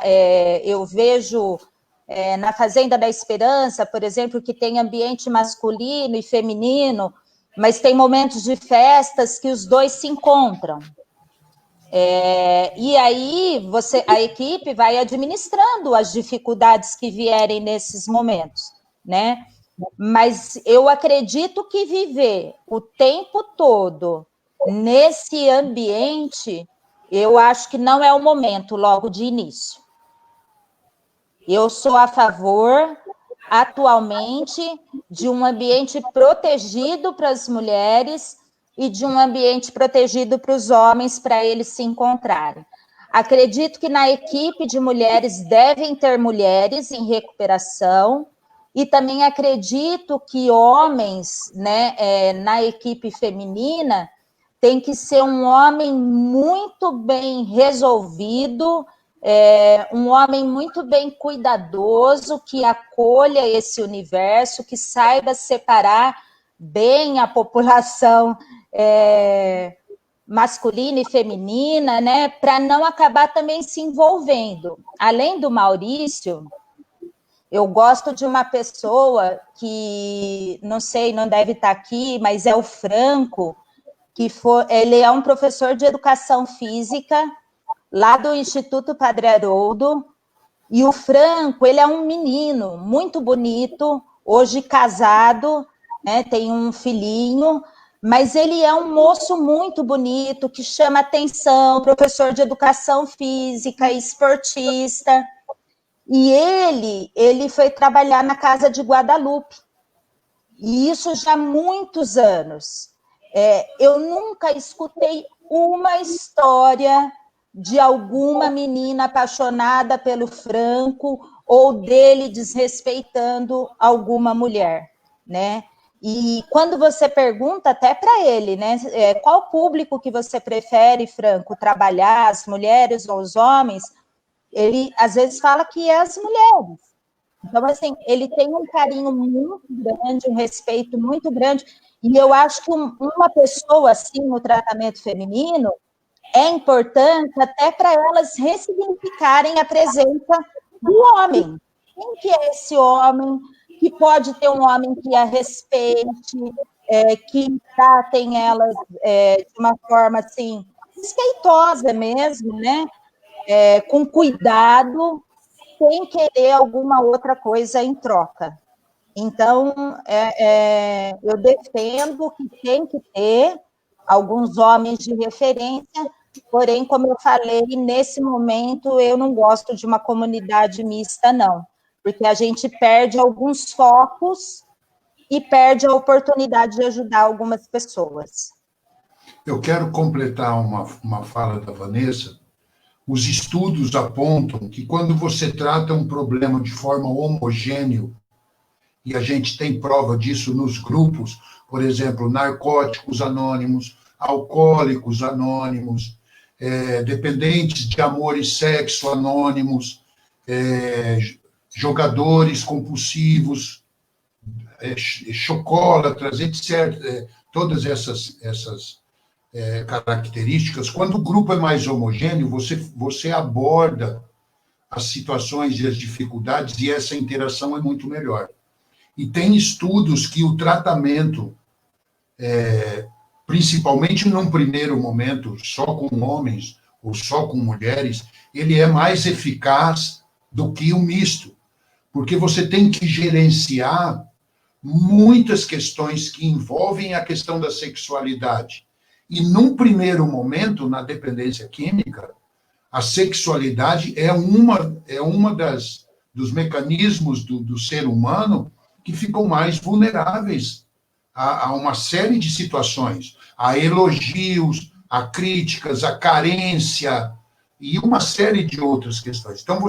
eu vejo na Fazenda da Esperança, por exemplo, que tem ambiente masculino e feminino, mas tem momentos de festas que os dois se encontram. E aí a equipe vai administrando as dificuldades que vierem nesses momentos, né? Mas eu acredito que viver o tempo todo nesse ambiente, eu acho que não é o momento logo de início. Eu sou a favor, atualmente, de um ambiente protegido para as mulheres e de um ambiente protegido para os homens, para eles se encontrarem. Acredito que na equipe de mulheres devem ter mulheres em recuperação, e também acredito que homens, né, na equipe feminina, tem que ser um homem muito bem resolvido, um homem muito bem cuidadoso, que acolha esse universo, que saiba separar bem a população masculina e feminina, né, para não acabar também se envolvendo. Além do Maurício, eu gosto de uma pessoa que, não sei, não deve estar aqui, mas é o Franco, ele é um professor de educação física lá do Instituto Padre Haroldo, e o Franco, ele é um menino muito bonito, hoje casado, né, tem um filhinho, mas ele é um moço muito bonito, que chama atenção, professor de educação física, esportista, e ele foi trabalhar na Casa de Guadalupe, e isso já há muitos anos. Eu nunca escutei uma história de alguma menina apaixonada pelo Franco ou dele desrespeitando alguma mulher, né? E quando você pergunta até para ele, né, qual público que você prefere, Franco, trabalhar, as mulheres ou os homens, ele às vezes fala que é as mulheres. Então, assim, ele tem um carinho muito grande, um respeito muito grande, e eu acho que uma pessoa assim no tratamento feminino é importante até para elas ressignificarem a presença do homem. Quem que é esse homem? Que pode ter um homem que a respeite, que tratem elas de uma forma assim, respeitosa mesmo, né? Com cuidado, sem querer alguma outra coisa em troca. Então, eu defendo que tem que ter alguns homens de referência, porém, como eu falei, nesse momento eu não gosto de uma comunidade mista, não, porque a gente perde alguns focos e perde a oportunidade de ajudar algumas pessoas. Eu quero completar uma fala da Vanessa. Os estudos apontam que quando você trata um problema de forma homogênea, e a gente tem prova disso nos grupos, por exemplo, narcóticos anônimos, alcoólicos anônimos, dependentes de amor e sexo anônimos, jogadores compulsivos, chocolatras, etc. Todas essas características. Quando o grupo é mais homogêneo, você aborda as situações e as dificuldades, e essa interação é muito melhor. E tem estudos que o tratamento, principalmente num primeiro momento, só com homens ou só com mulheres, ele é mais eficaz do que o misto, porque você tem que gerenciar muitas questões que envolvem a questão da sexualidade. E, num primeiro momento, na dependência química, a sexualidade é uma dos mecanismos do ser humano que ficam mais vulneráveis a uma série de situações, a elogios, a críticas, a carência e uma série de outras questões. Então,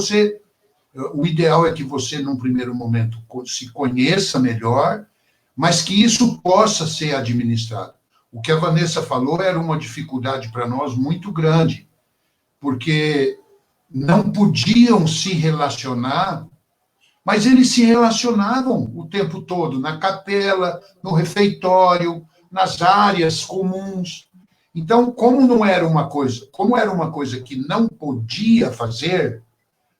o ideal é que você, num primeiro momento, se conheça melhor, mas que isso possa ser administrado. O que a Vanessa falou era uma dificuldade para nós muito grande, porque não podiam se relacionar, mas eles se relacionavam o tempo todo, na capela, no refeitório, nas áreas comuns. Então, como era uma coisa que não podia fazer,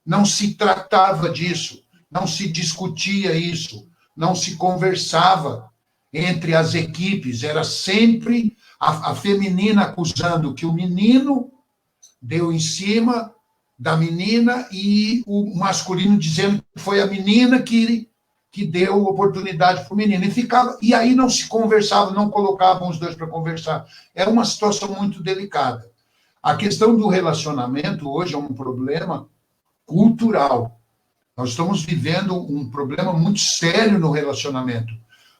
não se tratava disso, não se discutia isso, não se conversava entre as equipes, era sempre a feminina acusando que o menino deu em cima da menina e o masculino dizendo que foi a menina que deu oportunidade para o menino. E aí não se conversava, não colocavam os dois para conversar. É uma situação muito delicada. A questão do relacionamento hoje é um problema cultural. Nós estamos vivendo um problema muito sério no relacionamento.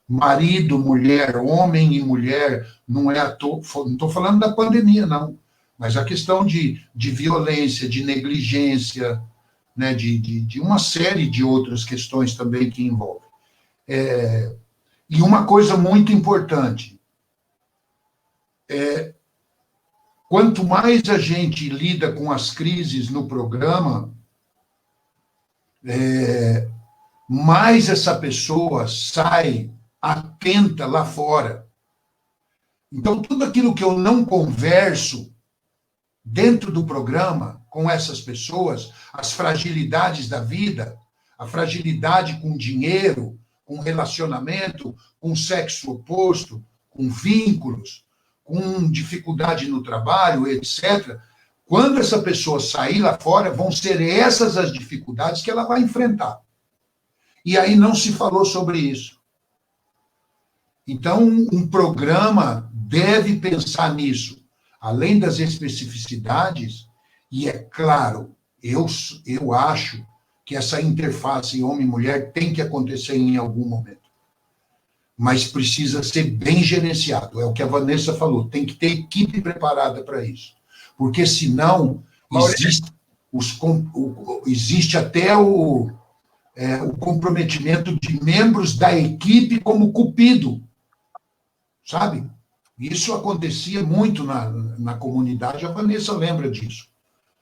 Marido, mulher, homem e mulher, não estou falando da pandemia, não. Mas a questão de violência, de negligência, né, de uma série de outras questões também que envolvem. E uma coisa muito importante, quanto mais a gente lida com as crises no programa, mais essa pessoa sai atenta lá fora. Então, tudo aquilo que eu não converso dentro do programa com essas pessoas, as fragilidades da vida, a fragilidade com dinheiro, com relacionamento, com sexo oposto, com vínculos, com dificuldade no trabalho, etc. Quando essa pessoa sair lá fora, vão ser essas as dificuldades que ela vai enfrentar. E aí não se falou sobre isso. Então, um programa deve pensar nisso, além das especificidades, e é claro, eu acho que essa interface homem e mulher tem que acontecer em algum momento. Mas precisa ser bem gerenciado, é o que a Vanessa falou, tem que ter equipe preparada para isso. Porque senão existe até o comprometimento de membros da equipe como cupido, sabe? Isso acontecia muito na comunidade, a Vanessa lembra disso.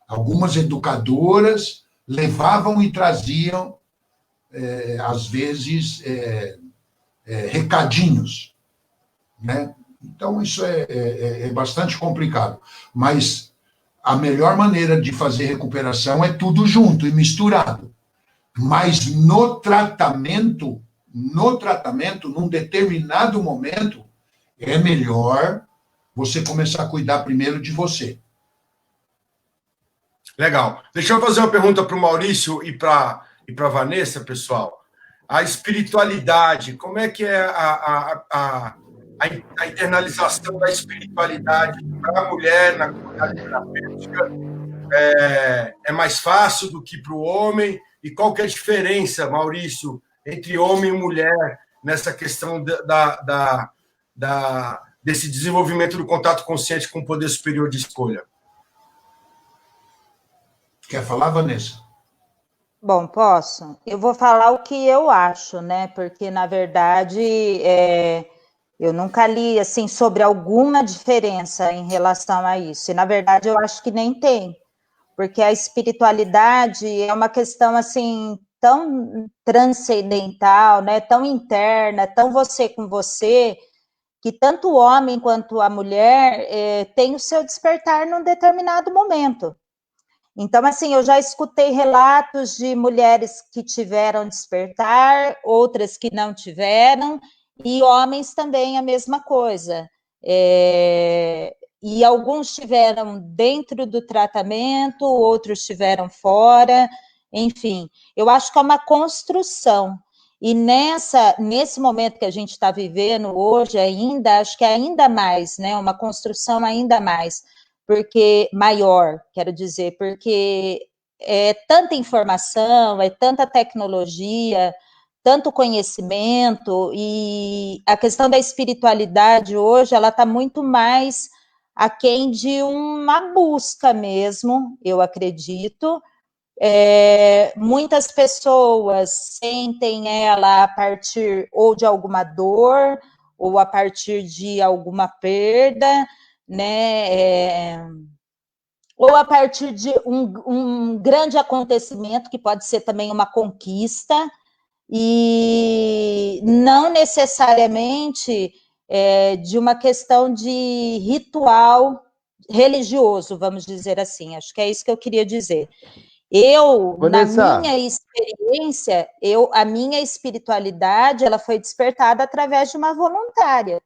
Algumas educadoras levavam e traziam, às vezes, recadinhos, né? Então, isso é bastante complicado. Mas a melhor maneira de fazer recuperação é tudo junto e misturado. Mas no tratamento, num determinado momento, é melhor você começar a cuidar primeiro de você. Legal. Deixa eu fazer uma pergunta para o Maurício e para a Vanessa, pessoal. A espiritualidade, como é que é a internalização da espiritualidade para a mulher na comunidade terapêutica? É mais fácil do que para o homem? E qual que é a diferença, Maurício, entre homem e mulher nessa questão desse desenvolvimento do contato consciente com o poder superior de escolha? Quer falar, Vanessa? Bom, posso? Eu vou falar o que eu acho, né? Porque, na verdade, eu nunca li, assim, sobre alguma diferença em relação a isso. E, na verdade, eu acho que nem tem. Porque a espiritualidade é uma questão, assim, tão transcendental, né? Tão interna, tão você com você, que tanto o homem quanto a mulher tem o seu despertar num determinado momento. Então, assim, eu já escutei relatos de mulheres que tiveram despertar, outras que não tiveram, e homens também a mesma coisa. E alguns tiveram dentro do tratamento, outros tiveram fora, enfim. Eu acho que é uma construção. E nesse momento que a gente está vivendo hoje ainda, acho que é ainda mais, né? Uma construção ainda mais. Porque maior, quero dizer, porque é tanta informação, é tanta tecnologia, tanto conhecimento, e a questão da espiritualidade hoje, ela está muito mais aquém de uma busca mesmo, eu acredito. Muitas pessoas sentem ela a partir ou de alguma dor, ou a partir de alguma perda, né? Ou a partir de um grande acontecimento, que pode ser também uma conquista, e não necessariamente de uma questão de ritual religioso, vamos dizer assim. Acho que é isso que eu queria dizer. Vanessa, na minha experiência, a minha espiritualidade, ela foi despertada através de uma voluntária,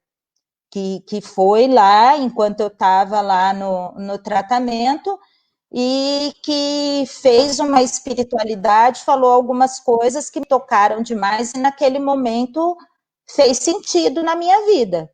que foi lá, enquanto eu estava lá no tratamento, e que fez uma espiritualidade, falou algumas coisas que me tocaram demais, e naquele momento fez sentido na minha vida.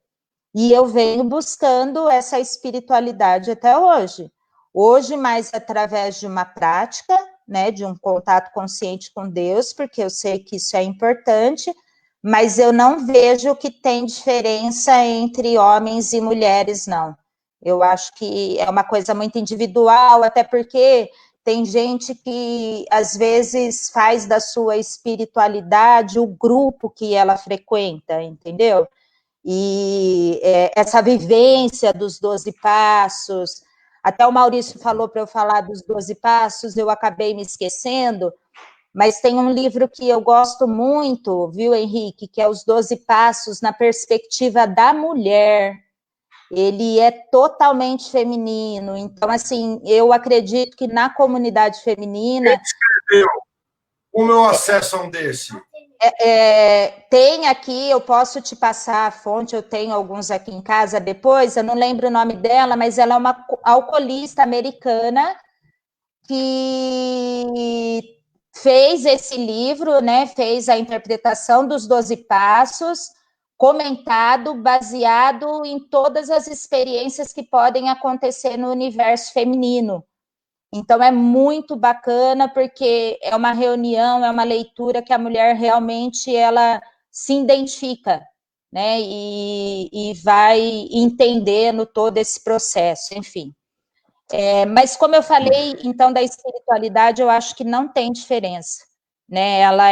E eu venho buscando essa espiritualidade até hoje. Hoje, mais através de uma prática, né, de um contato consciente com Deus, porque eu sei que isso é importante, mas eu não vejo que tem diferença entre homens e mulheres, não. Eu acho que é uma coisa muito individual, até porque tem gente que, às vezes, faz da sua espiritualidade o grupo que ela frequenta, entendeu? E essa vivência dos 12 passos, até o Maurício falou para eu falar dos 12 passos, eu acabei me esquecendo, mas tem um livro que eu gosto muito, viu, Henrique, que é Os 12 Passos na Perspectiva da Mulher. ele é totalmente feminino. Então, assim, eu acredito que na comunidade feminina... Quem escreveu? Como eu acesso a um desse? Tem aqui, eu posso te passar a fonte, eu tenho alguns aqui em casa depois, eu não lembro o nome dela, mas ela é uma alcoolista americana que fez esse livro, né, fez a interpretação dos 12 Passos, comentado, baseado em todas as experiências que podem acontecer no universo feminino. Então, é muito bacana, porque é uma reunião, é uma leitura que a mulher realmente ela se identifica, né? E vai entendendo todo esse processo, enfim. Mas, como eu falei, então, da espiritualidade, eu acho que não tem diferença, né? Ela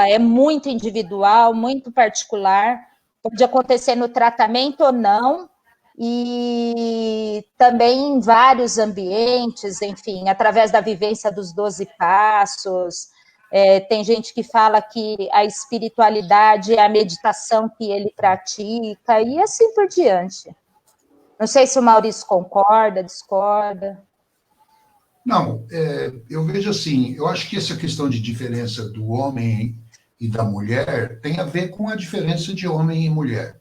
é muito individual, muito particular, pode acontecer no tratamento ou não, e também em vários ambientes, enfim, através da vivência dos 12 passos. Tem gente que fala que a espiritualidade é a meditação que ele pratica, e assim por diante. Não sei se o Maurício concorda, discorda. Não, eu vejo assim, eu acho que essa questão de diferença do homem e da mulher tem a ver com a diferença de homem e mulher.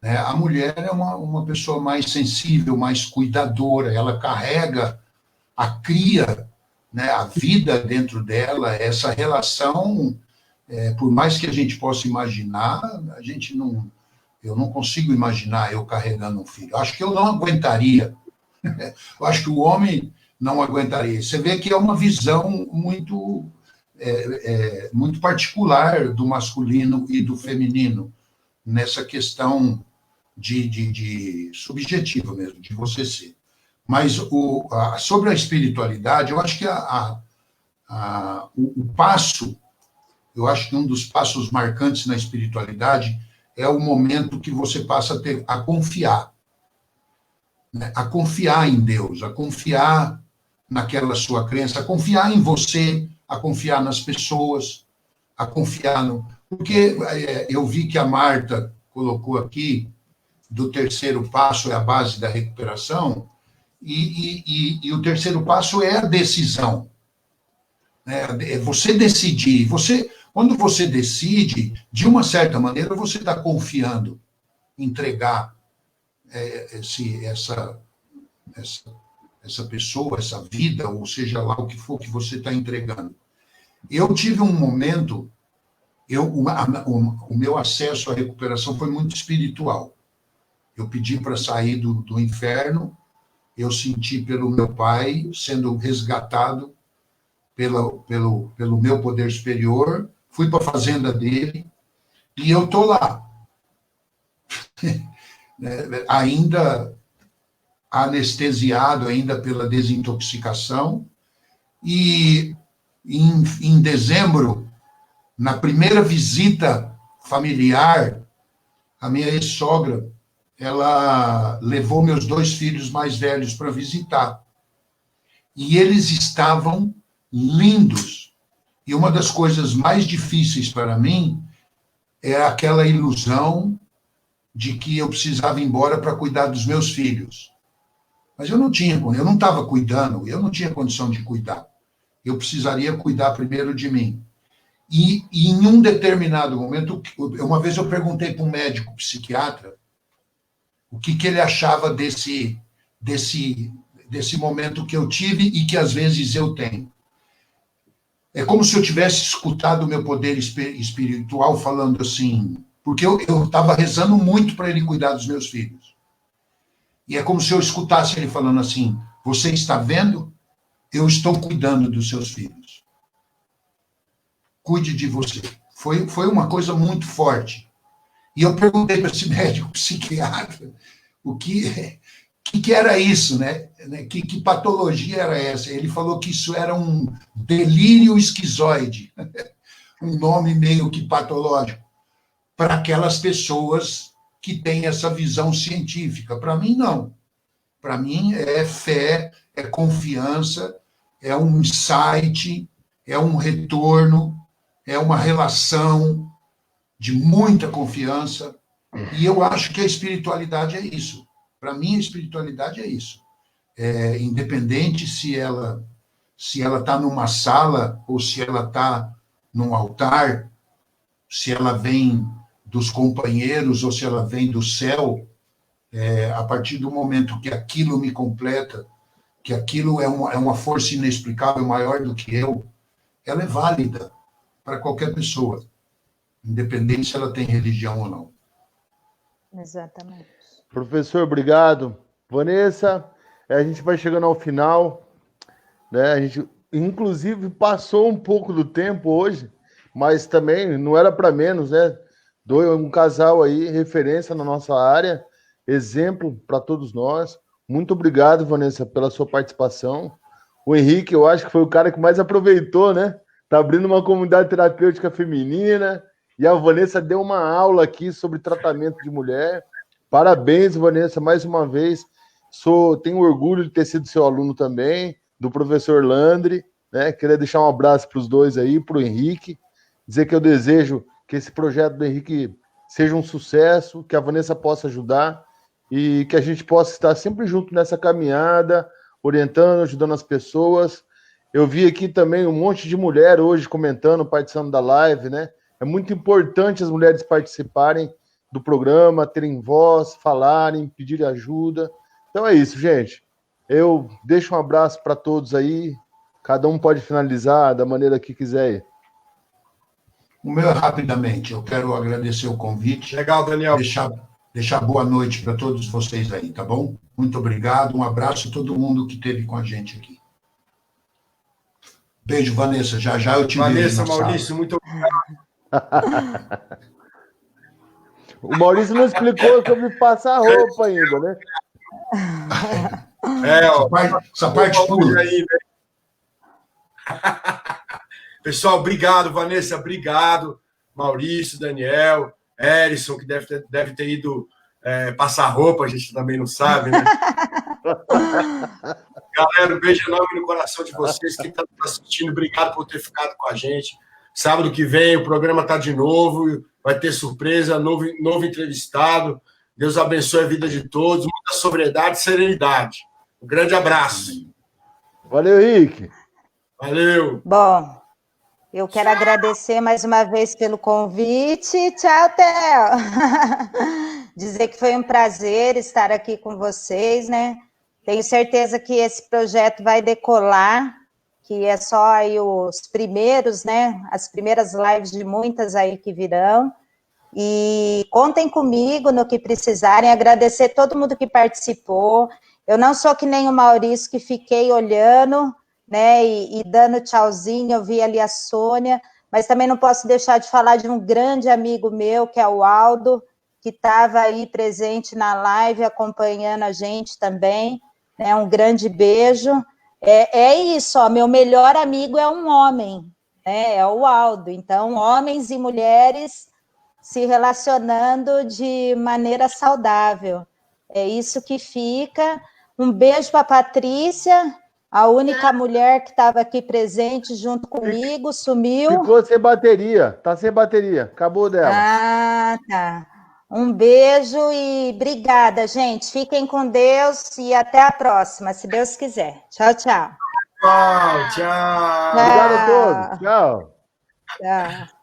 Né? A mulher é uma pessoa mais sensível, mais cuidadora, ela carrega a cria, né, a vida dentro dela, essa relação, por mais que a gente possa imaginar, eu não consigo imaginar eu carregando um filho. Acho que eu não aguentaria. Eu acho que o homem não aguentaria. Você vê que é uma visão muito, muito particular do masculino e do feminino, nessa questão de subjetiva mesmo, de você ser. Mas sobre a espiritualidade, eu acho que o passo, eu acho que um dos passos marcantes na espiritualidade é o momento que você passa a confiar, né? A confiar em Deus, a confiar naquela sua crença, a confiar em você, a confiar nas pessoas, a confiar no... Porque eu vi que a Marta colocou aqui, do terceiro passo é a base da recuperação, e o terceiro passo é a decisão. É você decidir. Quando você decide, de uma certa maneira, você está confiando, entregar essa pessoa, essa vida, ou seja lá o que for que você está entregando. Eu tive um momento, o meu acesso à recuperação foi muito espiritual. Eu pedi para sair do inferno, eu senti pelo meu pai sendo resgatado pelo meu poder superior, fui para a fazenda dele, e eu estou lá. Ainda anestesiado ainda pela desintoxicação, e em dezembro, na primeira visita familiar, a minha ex-sogra, ela levou meus 2 filhos mais velhos para visitar. E eles estavam lindos. E uma das coisas mais difíceis para mim é aquela ilusão de que eu precisava ir embora para cuidar dos meus filhos. Mas eu não estava cuidando, eu não tinha condição de cuidar. Eu precisaria cuidar primeiro de mim. E em um determinado momento, uma vez eu perguntei para um médico psiquiatra o que ele achava desse momento que eu tive e que às vezes eu tenho. É como se eu tivesse escutado o meu poder espiritual falando assim, porque eu estava rezando muito para ele cuidar dos meus filhos. E é como se eu escutasse ele falando assim, você está vendo? Eu estou cuidando dos seus filhos. Cuide de você. Foi uma coisa muito forte. E eu perguntei para esse médico psiquiatra o que era isso, né? Que patologia era essa? Ele falou que isso era um delírio esquizoide, um nome meio que patológico, para aquelas pessoas que têm essa visão científica. Para mim, não. Para mim, é fé, é confiança, é um insight, é um retorno, é uma relação de muita confiança, E eu acho que a espiritualidade é isso. Para mim, a espiritualidade é isso. Independente se ela está numa sala ou se ela está num altar, se ela vem dos companheiros ou se ela vem do céu, a partir do momento que aquilo me completa, que aquilo é uma força inexplicável maior do que eu, ela é válida para qualquer pessoa, independente se ela tem religião ou não. Exatamente. Professor, obrigado. Vanessa, a gente vai chegando ao final, né? A gente, inclusive, passou um pouco do tempo hoje, mas também não era para menos, né? Um casal aí, referência na nossa área, exemplo para todos nós. Muito obrigado, Vanessa, pela sua participação. O Henrique, eu acho que foi o cara que mais aproveitou, né? Tá abrindo uma comunidade terapêutica feminina, e a Vanessa deu uma aula aqui sobre tratamento de mulher. Parabéns, Vanessa, mais uma vez. Tenho orgulho de ter sido seu aluno também, do professor Landry, né? Queria deixar um abraço para os dois aí, para o Henrique, dizer que eu desejo que esse projeto do Henrique seja um sucesso, que a Vanessa possa ajudar e que a gente possa estar sempre junto nessa caminhada, orientando, ajudando as pessoas. Eu vi aqui também um monte de mulher hoje comentando, participando da live, né? É muito importante as mulheres participarem do programa, terem voz, falarem, pedirem ajuda. Então é isso, gente. Eu deixo um abraço para todos aí. Cada um pode finalizar da maneira que quiser ir. O meu, rapidamente, eu quero agradecer o convite. Legal, Daniel. Deixar boa noite para todos vocês aí, tá bom? Muito obrigado, um abraço a todo mundo que esteve com a gente aqui. Beijo, Vanessa. Já eu te vejo. Vanessa, Maurício, muito obrigado. O Maurício não explicou sobre passar roupa ainda, né? Essa parte pula. Aí, né? Pessoal, obrigado, Vanessa, obrigado. Maurício, Daniel, Erison, que deve ter ido passar roupa, a gente também não sabe, né? Galera, um beijo enorme no coração de vocês. Quem está assistindo, obrigado por ter ficado com a gente. Sábado que vem o programa está de novo, vai ter surpresa, novo entrevistado. Deus abençoe a vida de todos, muita sobriedade e serenidade. Um grande abraço. Valeu, Henrique. Valeu. Bom, eu quero agradecer mais uma vez pelo convite. Tchau, Theo. Dizer que foi um prazer estar aqui com vocês, né? Tenho certeza que esse projeto vai decolar, que é só aí os primeiros, né? As primeiras lives de muitas aí que virão. E contem comigo no que precisarem, agradecer todo mundo que participou. Eu não sou que nem o Maurício, que fiquei olhando, né, e dando tchauzinho. Eu vi ali a Sônia, mas também não posso deixar de falar de um grande amigo meu, que é o Aldo, que estava aí presente na live, acompanhando a gente também, né, um grande beijo. É isso, ó, meu melhor amigo é um homem, né, é o Aldo. Então, homens e mulheres se relacionando de maneira saudável. É isso que fica. Um beijo para a Patrícia, a única mulher que estava aqui presente junto comigo, sumiu. Ficou sem bateria, tá sem bateria, acabou dela. Ah, tá. Um beijo e obrigada, gente. Fiquem com Deus e até a próxima, se Deus quiser. Tchau, tchau. Tchau. Obrigado a todos. Tchau. Tchau.